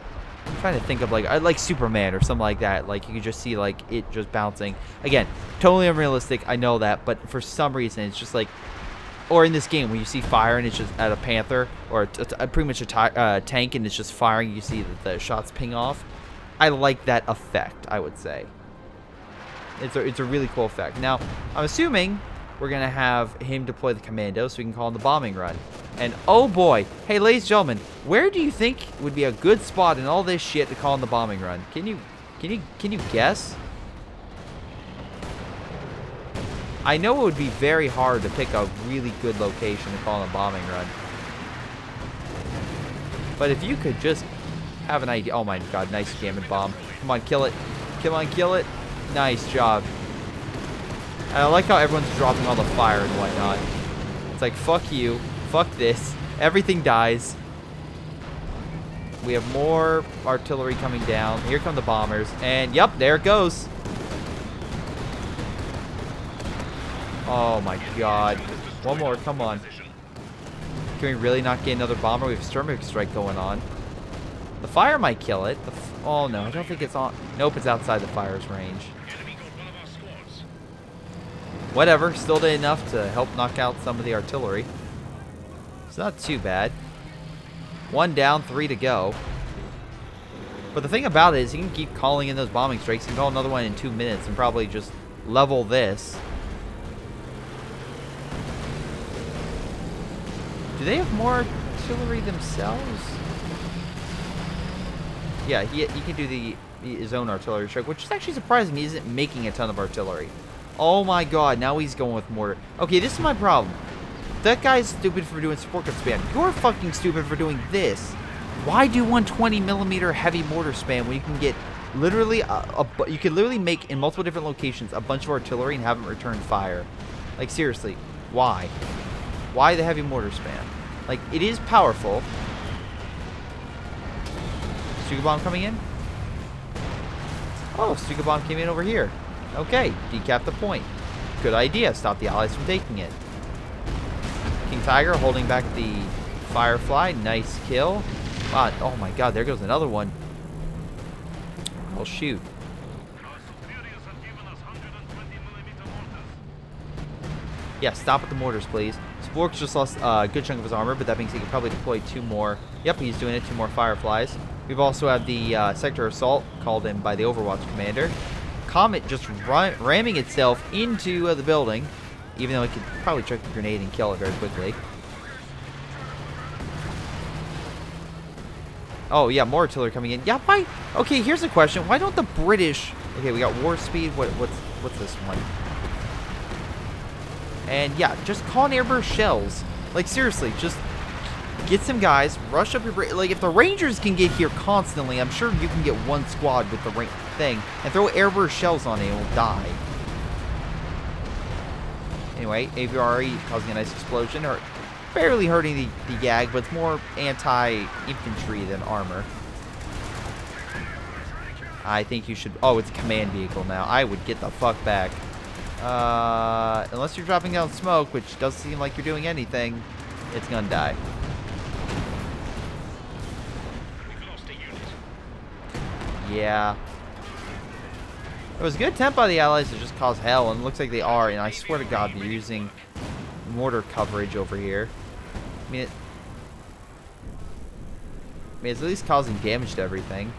I'm trying to think of like Superman or something like that. Like you can just see like it just bouncing. Again, totally unrealistic. I know that, but for some reason it's just like, or in this game when you see fire and it's just at a Panther or pretty much a tank and it's just firing, you see that the shots ping off. I like that effect. I would say it's a really cool effect. Now I'm assuming we're gonna have him deploy the commando so we can call him the bombing run. And oh boy, hey ladies and gentlemen, where do you think would be a good spot in all this shit to call in the bombing run? Can you guess? I know it would be very hard to pick a really good location to call in a bombing run. But if you could just have an idea. Oh my god, nice gammon bomb. Come on, kill it. Come on, kill it. Nice job. And I like how everyone's dropping all the fire and whatnot. It's like, fuck you. Fuck this. Everything dies. We have more artillery coming down. Here come the bombers. And, yep, there it goes. Oh, my God. One more. Come on. Can we really not get another bomber? We have a Sturmwind strike going on. The fire might kill it. Oh, no. I don't think it's on. Nope, it's outside the fire's range. Whatever. Still did enough to help knock out some of the artillery. It's not too bad. 1 down, 3 to go. But the thing about it is you can keep calling in those bombing strikes. You can call another one in 2 minutes and probably just level this. Do they have more artillery themselves? Yeah, he can do his own artillery strike, which is actually surprising. He isn't making a ton of artillery. Oh my god, now he's going with mortar. Okay, this is my problem. That guy's stupid for doing support gun spam. You're fucking stupid for doing this. Why do 120mm heavy mortar spam when you can get literally you can literally make in multiple different locations a bunch of artillery and have them return fire? Like seriously, why? Why the heavy mortar spam? Like it is powerful. Stuka bomb coming in? Oh, Stuka bomb came in over here. Okay, decap the point. Good idea. Stop the allies from taking it. King Tiger holding back the Firefly. Nice kill. Wow, oh my god, there goes another one. Well, shoot. Yeah, stop with the mortars, please. Spork's just lost a good chunk of his armor, but that means he could probably deploy 2 more. Yep, he's doing it. 2 more Fireflies. We've also had the Sector Assault called in by the Overwatch commander. Comet just ramming itself into the building, even though it could probably chuck the grenade and kill it very quickly. Oh, yeah, more artillery coming in. Yeah, why? Okay, here's a question. Why don't the British... Okay, we got war speed. What's this one? And, yeah, just call in airburst shells. Like, seriously, just get some guys, rush up your... Like, if the Rangers can get here constantly, I'm sure you can get one squad with the thing and throw airburst shells on it and it will die. Anyway, AVRE causing a nice explosion, or barely hurting the YAG, but it's more anti-infantry than armor. I think you should... Oh, it's a command vehicle now. I would get the fuck back. Unless you're dropping down smoke, which doesn't seem like you're doing anything, it's gonna die. Yeah. It was a good attempt by the Allies to just cause hell, and it looks like they are, and I swear to God, they're using mortar coverage over here. I mean, it's at least causing damage to everything.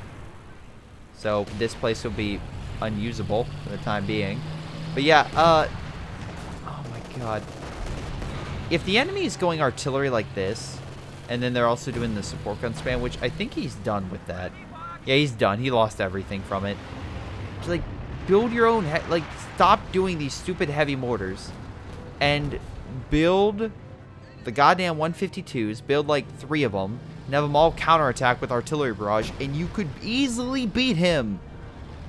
So, this place will be unusable for the time being. But yeah, oh my God. If the enemy is going artillery like this, and then they're also doing the support gun spam, which I think he's done with that. Yeah, he's done. He lost everything from it. Just, like, build your own, like, stop doing these stupid heavy mortars. And build the goddamn 152s, build like 3 of them, and have them all counterattack with artillery barrage, and you could easily beat him.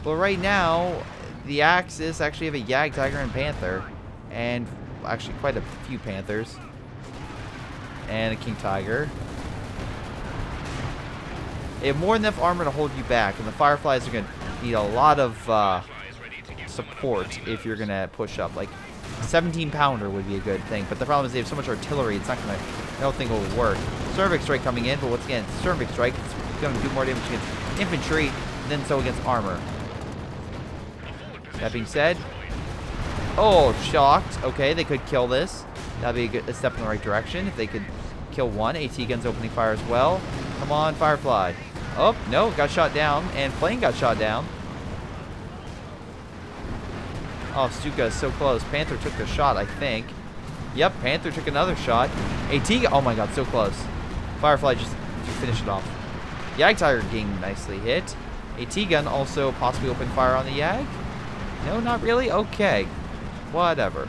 But right now, the Axis actually have a YAG, Tiger, and Panther, and actually quite a few Panthers, and a King Tiger. They have more than enough armor to hold you back, and the Fireflies are going to need a lot of support if you're going to push up. Like, 17-pounder would be a good thing, but the problem is they have so much artillery, it's not going to, I don't think it will work. Cervix Strike coming in, but once again, Cervix Strike, it's going to do more damage against infantry than so against armor. That being said, oh, shocked. Okay, they could kill this. That'd be a step in the right direction if they could kill one. AT guns opening fire as well. Come on, Firefly. Oh, no, got shot down, and Plane got shot down. Oh, Stuka is so close. Panther took the shot, I think. Yep, Panther took another shot. AT, oh my God, so close. Firefly just finished it off. YAG Tiger getting nicely hit. AT gun also possibly opened fire on the YAG. No, not really? Okay. Whatever.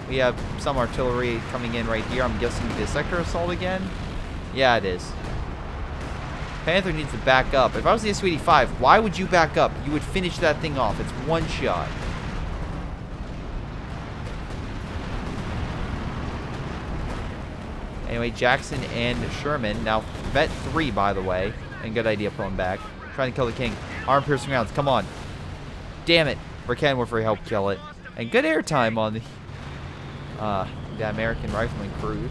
We have some artillery coming in right here. I'm guessing the sector assault again. Yeah, it is. Panther needs to back up. If I was the Su-85, why would you back up? You would finish that thing off. It's one shot. Anyway, Jackson and Sherman. Now, vet 3, by the way. And good idea pulling back. Trying to kill the King. Arm piercing rounds. Come on. Damn it. Cannon Warfare helped kill it. And good airtime on the American Rifleman crew.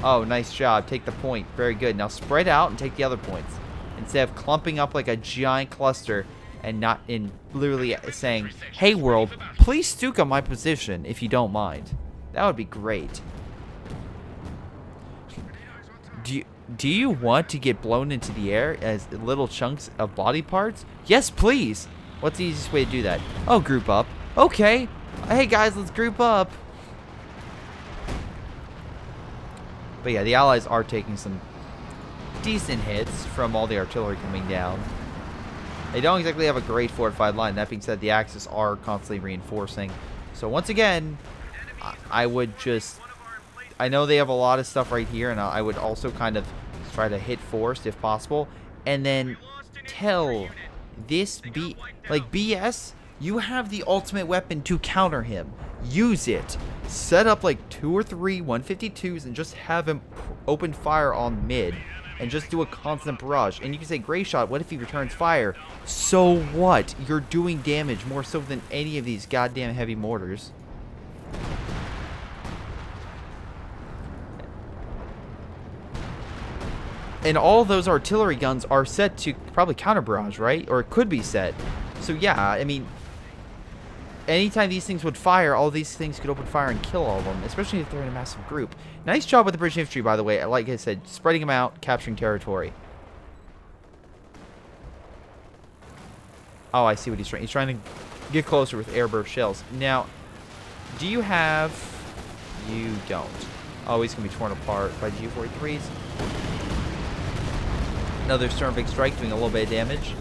Oh, nice job. Take the point. Very good. Now spread out and take the other points. Instead of clumping up like a giant cluster and not in literally saying, hey world, please Stuka my position if you don't mind. That would be great. Do you want to get blown into the air as little chunks of body parts? Yes, please. What's the easiest way to do that? Oh, group up. Okay. Hey guys, let's group up. But yeah, the Allies are taking some decent hits from all the artillery coming down. They don't exactly have a great fortified line. That being said, the Axis are constantly reinforcing. So once again, I would just... I know they have a lot of stuff right here, and I would also kind of try to hit forced if possible. And then tell this BS, you have the ultimate weapon to counter him. Use it. Set up like 2 or 3 152s and just have him open fire on mid and just do a constant barrage. And you can say, Greyshot, what if he returns fire? So what? You're doing damage more so than any of these goddamn heavy mortars. And all those artillery guns are set to probably counter barrage, right? Or it could be set. So yeah, I mean, anytime these things would fire, all these things could open fire and kill all of them, especially if they're in a massive group. Nice job with the British infantry, by the way. Like I said, spreading them out, capturing territory. Oh, I see what he's trying. He's trying to get closer with airburst shells. Now, do you have... You don't. Oh, he's going to be torn apart by G43s. Another Storm Big Strike doing a little bit of damage.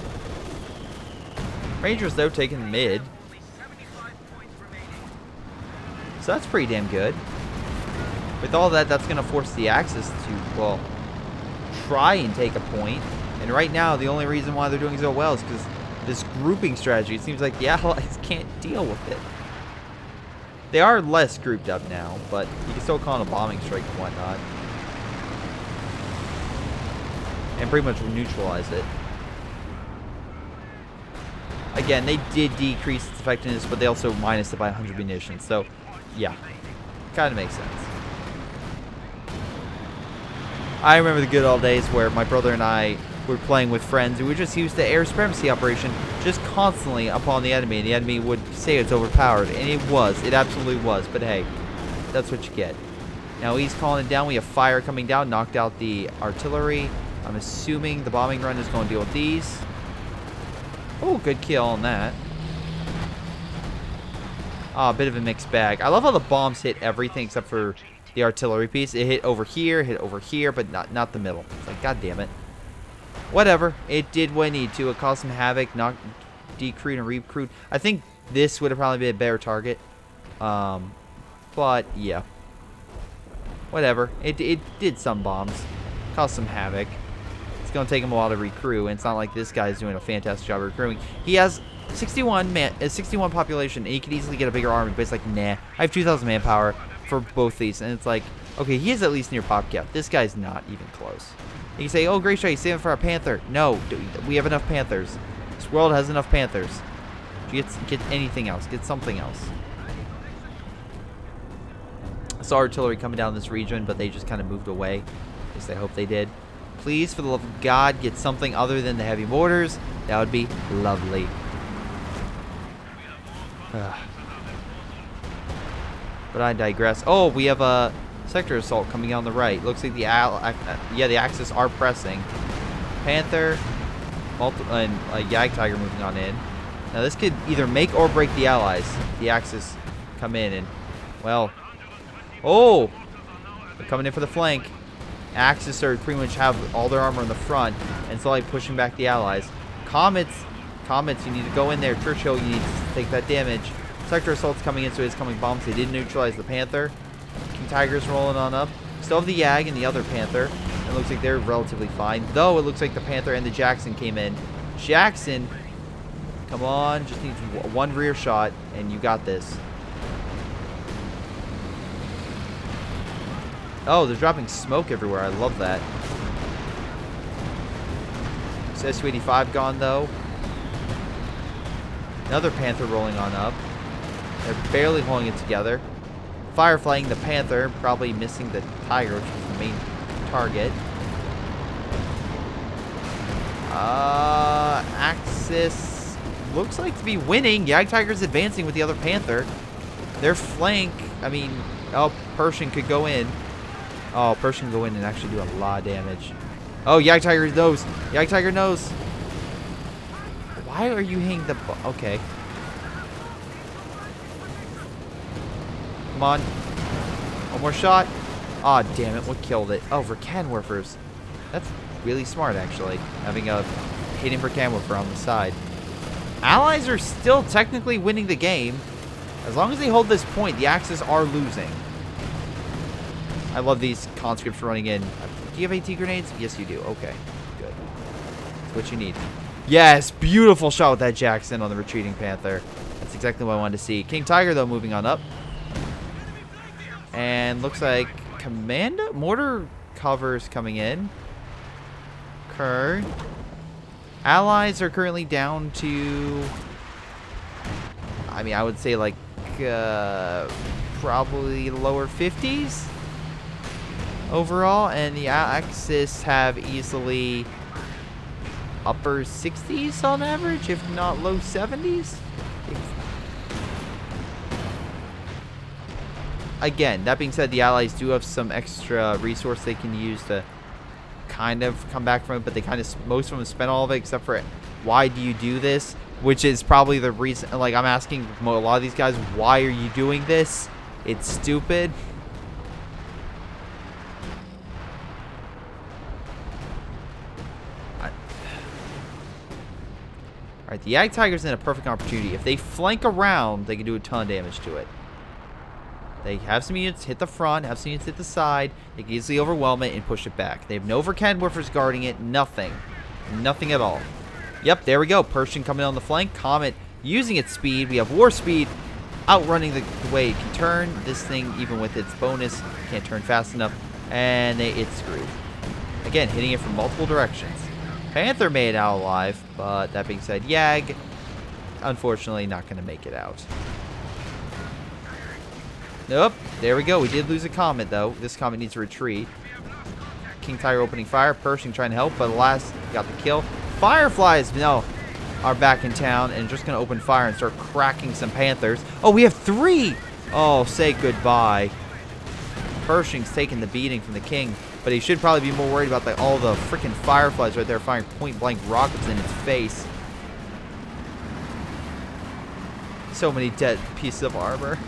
Rangers, though, taking mid. So that's pretty damn good. With all that, that's going to force the Axis to, well, try and take a point. And right now, the only reason why they're doing so well is because this grouping strategy, it seems like the Allies can't deal with it. They are less grouped up now, but you can still call it a bombing strike and whatnot. And pretty much neutralize it. Again, they did decrease its effectiveness, but they also minused it by 100 munitions. So, yeah, kind of makes sense. I remember the good old days where my brother and I were playing with friends who would just use the air supremacy operation just constantly upon the enemy, and the enemy would say it's overpowered, and it was. It absolutely was. But hey, that's what you get. Now he's calling it down. We have fire coming down, knocked out the artillery. I'm assuming the bombing run is going to deal with these. Oh, good kill on that. Ah, a bit of a mixed bag. I love how the bombs hit everything except for the artillery piece. It hit over here, but not the middle. It's like, god damn it. Whatever. It did what it needed to. It caused some havoc, knocked, decrewed, and recrewed. I think this would have probably been a better target. But, yeah. Whatever. It did some bombs. Caused some havoc. It's going to take him a while to recruit, and it's not like this guy's doing a fantastic job of recruiting. He has 61 population, and he could easily get a bigger army, but it's like, nah. I have 2,000 manpower for both these, and it's like, okay, he is at least near pop cap. This guy's not even close. You can say, oh, Greyshot, he's saving for our Panther. No, we have enough Panthers. This world has enough Panthers. Get anything else. Get something else. I saw artillery coming down this region, but they just kind of moved away. At least I hope they did. Please, for the love of God, get something other than the heavy mortars. That would be lovely. But I digress. Oh, we have a sector assault coming on the right. Looks like the Axis are pressing. Panther, and Yag Tiger moving on in. Now this could either make or break the Allies. The Axis come in and, well, oh, they're coming in for the flank. Axis are pretty much have all their armor in the front and slowly pushing back the Allies. Comets, you need to go in there. Churchill, you need to take that damage. Sector assault's coming in, so it's coming bombs. They did neutralize the Panther. King Tiger's rolling on up. Still have the Yag and the other Panther. It looks like they're relatively fine, though it looks like the Panther and the Jackson came in. Jackson, come on, just needs one rear shot, and you got this. Oh, they're dropping smoke everywhere. I love that. Su-85 gone, though. Another Panther rolling on up. They're barely holding it together. Fireflying the Panther, probably missing the Tiger, which was the main target. Axis looks like to be winning. Yag Tiger's advancing with the other Panther. Their flank, I mean, oh, Pershing could go in. Oh, Pershing can go in and actually do a lot of damage. Oh, Yag Tiger knows. Yag Tiger knows. Why are you hitting the... Okay. Come on. One more shot. Aw, oh, damn it. What killed it? Oh, for Canwerfers. That's really smart, actually. Having a hidden for Canwerfer on the side. Allies are still technically winning the game. As long as they hold this point, the Axis are losing. I love these conscripts running in. Do you have AT grenades? Yes, you do. Okay. Good. That's what you need. Yes, beautiful shot with that Jackson on the retreating Panther. That's exactly what I wanted to see. King Tiger, though, moving on up. And looks like Commando mortar covers coming in. Okay. Allies are currently down to, I mean, I would say like probably lower 50s overall, and the Axis have easily upper 60s on average, if not low 70s. Again, that being said, the Allies do have some extra resource they can use to kind of come back from it, but they kind of, most of them spent all of it except for, why do you do this? Which is probably the reason, like, I'm asking a lot of these guys, why are you doing this? It's stupid. Alright, the Ag Tiger's in a perfect opportunity. If they flank around, they can do a ton of damage to it. They have some units hit the front, have some units hit the side. They can easily overwhelm it and push it back. They have no Verkenwerfers guarding it. Nothing. Nothing at all. Yep, there we go. Pershing coming on the flank. Comet using its speed. We have War Speed outrunning the way it can turn. This thing, even with its bonus, can't turn fast enough. And it's screwed. Again, hitting it from multiple directions. Panther made it out alive, but that being said, Yag, unfortunately, not going to make it out. Nope, there we go. We did lose a Comet, though. This Comet needs to retreat. King Tiger opening fire. Pershing trying to help, but alas, got the kill. Fireflies, no, are back in town and just going to open fire and start cracking some Panthers. Oh, we have 3! Oh, say goodbye. Pershing's taking the beating from the King, but he should probably be more worried about all the freaking Fireflies right there firing point-blank rockets in its face. So many dead pieces of armor.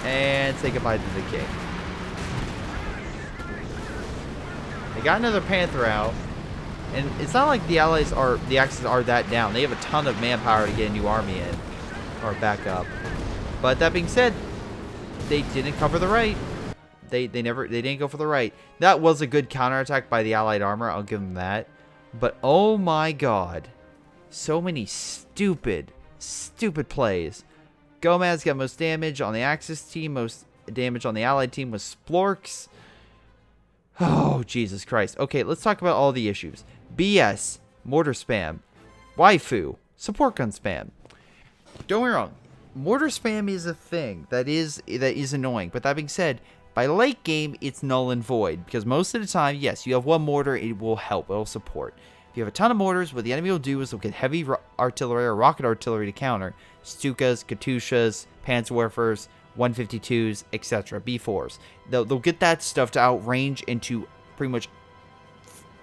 And say goodbye to the King. They got another Panther out. And it's not like the Allies are, the Axis are that down. They have a ton of manpower to get a new army in. Or back up. But that being said, they didn't cover the right. They didn't go for the right. That was a good counterattack by the Allied armor. I'll give them that. But oh my god. So many stupid plays. Gomez got most damage on the Axis team. Most damage on the Allied team was Splorks. Oh, Jesus Christ. Okay, let's talk about all the issues. BS, mortar spam, waifu, support gun spam. Don't get me wrong. Mortar spam is a thing that is annoying. But that being said, by late game, it's null and void. Because most of the time, yes, you have one mortar, it will help. It will support. If you have a ton of mortars, what the enemy will do is they'll get heavy artillery or rocket artillery to counter. Stukas, Katyushas, Panzerwerfers, 152s, etc. B4s. They'll get that stuff to outrange and to pretty much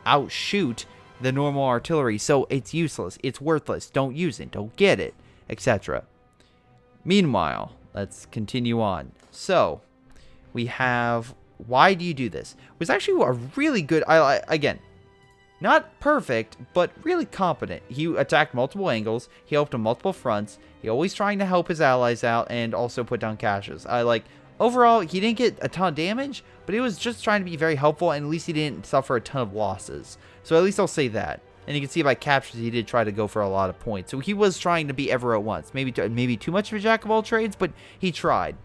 outshoot the normal artillery. So it's useless. It's worthless. Don't use it. Don't get it, etc. Meanwhile, let's continue on. So, we have... Why do you do this? It was actually a really good... Again, not perfect, but really competent. He attacked multiple angles. He helped on multiple fronts. He always trying to help his allies out and also put down caches. Overall, he didn't get a ton of damage, but he was just trying to be very helpful, and at least he didn't suffer a ton of losses. So at least I'll say that. And you can see by captures, he did try to go for a lot of points. So he was trying to be ever at once. Maybe too much of a jack of all trades, but he tried.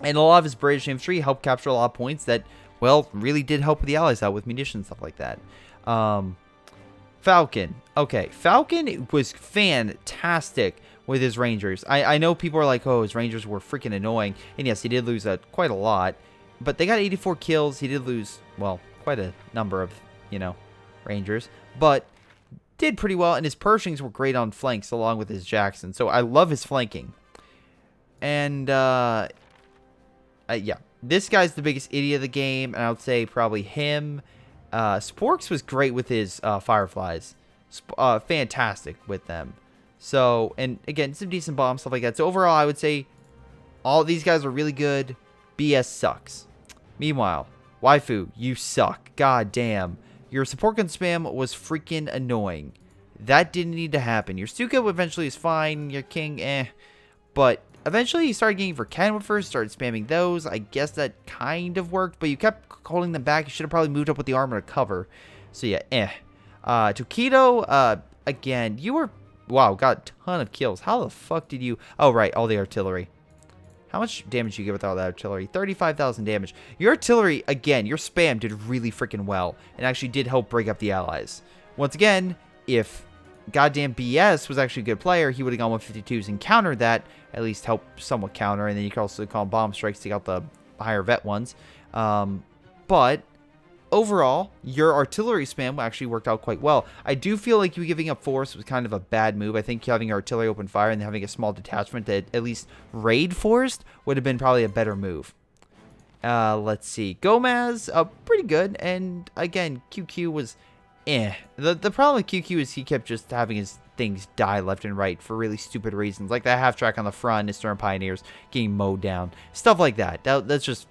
And a lot of his British infantry helped capture a lot of points that, well, really did help the allies out with munitions and stuff like that. Falcon. Okay, Falcon was fantastic with his Rangers. I know people are like, oh, his Rangers were freaking annoying. And yes, he did lose quite a lot. But they got 84 kills. He did lose, well, quite a number of, Rangers. But did pretty well. And his Pershings were great on flanks along with his Jackson. So I love his flanking. And, yeah. This guy's the biggest idiot of the game. And I would say probably him. Sporks was great with his Fireflies. Fantastic with them. So, and again, some decent bombs, stuff like that. So overall, I would say all these guys are really good. BS sucks. Meanwhile, waifu, you suck. God damn. Your support gun spam was freaking annoying. That didn't need to happen. Your Stuka eventually is fine. Your King, But eventually you started getting Verkenwerfers, started spamming those. I guess that kind of worked, but you kept holding them back. You should have probably moved up with the armor to cover. So yeah, Tokido, again, you were... Wow, got a ton of kills. How the fuck did you... Oh, right, all the artillery. How much damage did you get with all that artillery? 35,000 damage. Your artillery, again, your spam did really freaking well. And actually did help break up the allies. Once again, if goddamn BS was actually a good player, he would have gone 152s and countered that. At least help somewhat counter. And then you could also call bomb strikes to get out the higher vet ones. But... overall, your artillery spam actually worked out quite well. I do feel like you giving up force was kind of a bad move. I think having your artillery open fire and having a small detachment that at least raid forced would have been probably a better move. Let's see. Gomez, pretty good. And again, QQ was The problem with QQ is he kept just having his things die left and right for really stupid reasons. Like that half track on the front, his Storm Pioneers getting mowed down. Stuff like that. That's just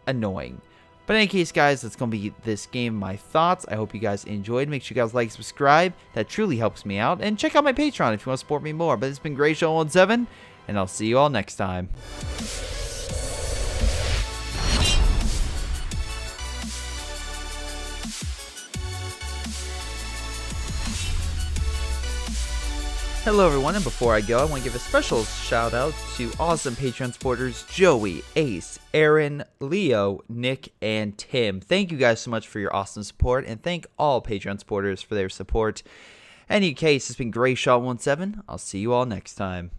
annoying. But in any case, guys, that's going to be this game, my thoughts. I hope you guys enjoyed. Make sure you guys like, subscribe. That truly helps me out. And check out my Patreon if you want to support me more. But it's been Greyshot17, and I'll see you all next time. Hello everyone, and before I go, I want to give a special shout out to awesome Patreon supporters Joey, Ace, Aaron, Leo, Nick, and Tim. Thank you guys so much for your awesome support, and thank all Patreon supporters for their support. In any case, it's been Greyshot17. I'll see you all next time.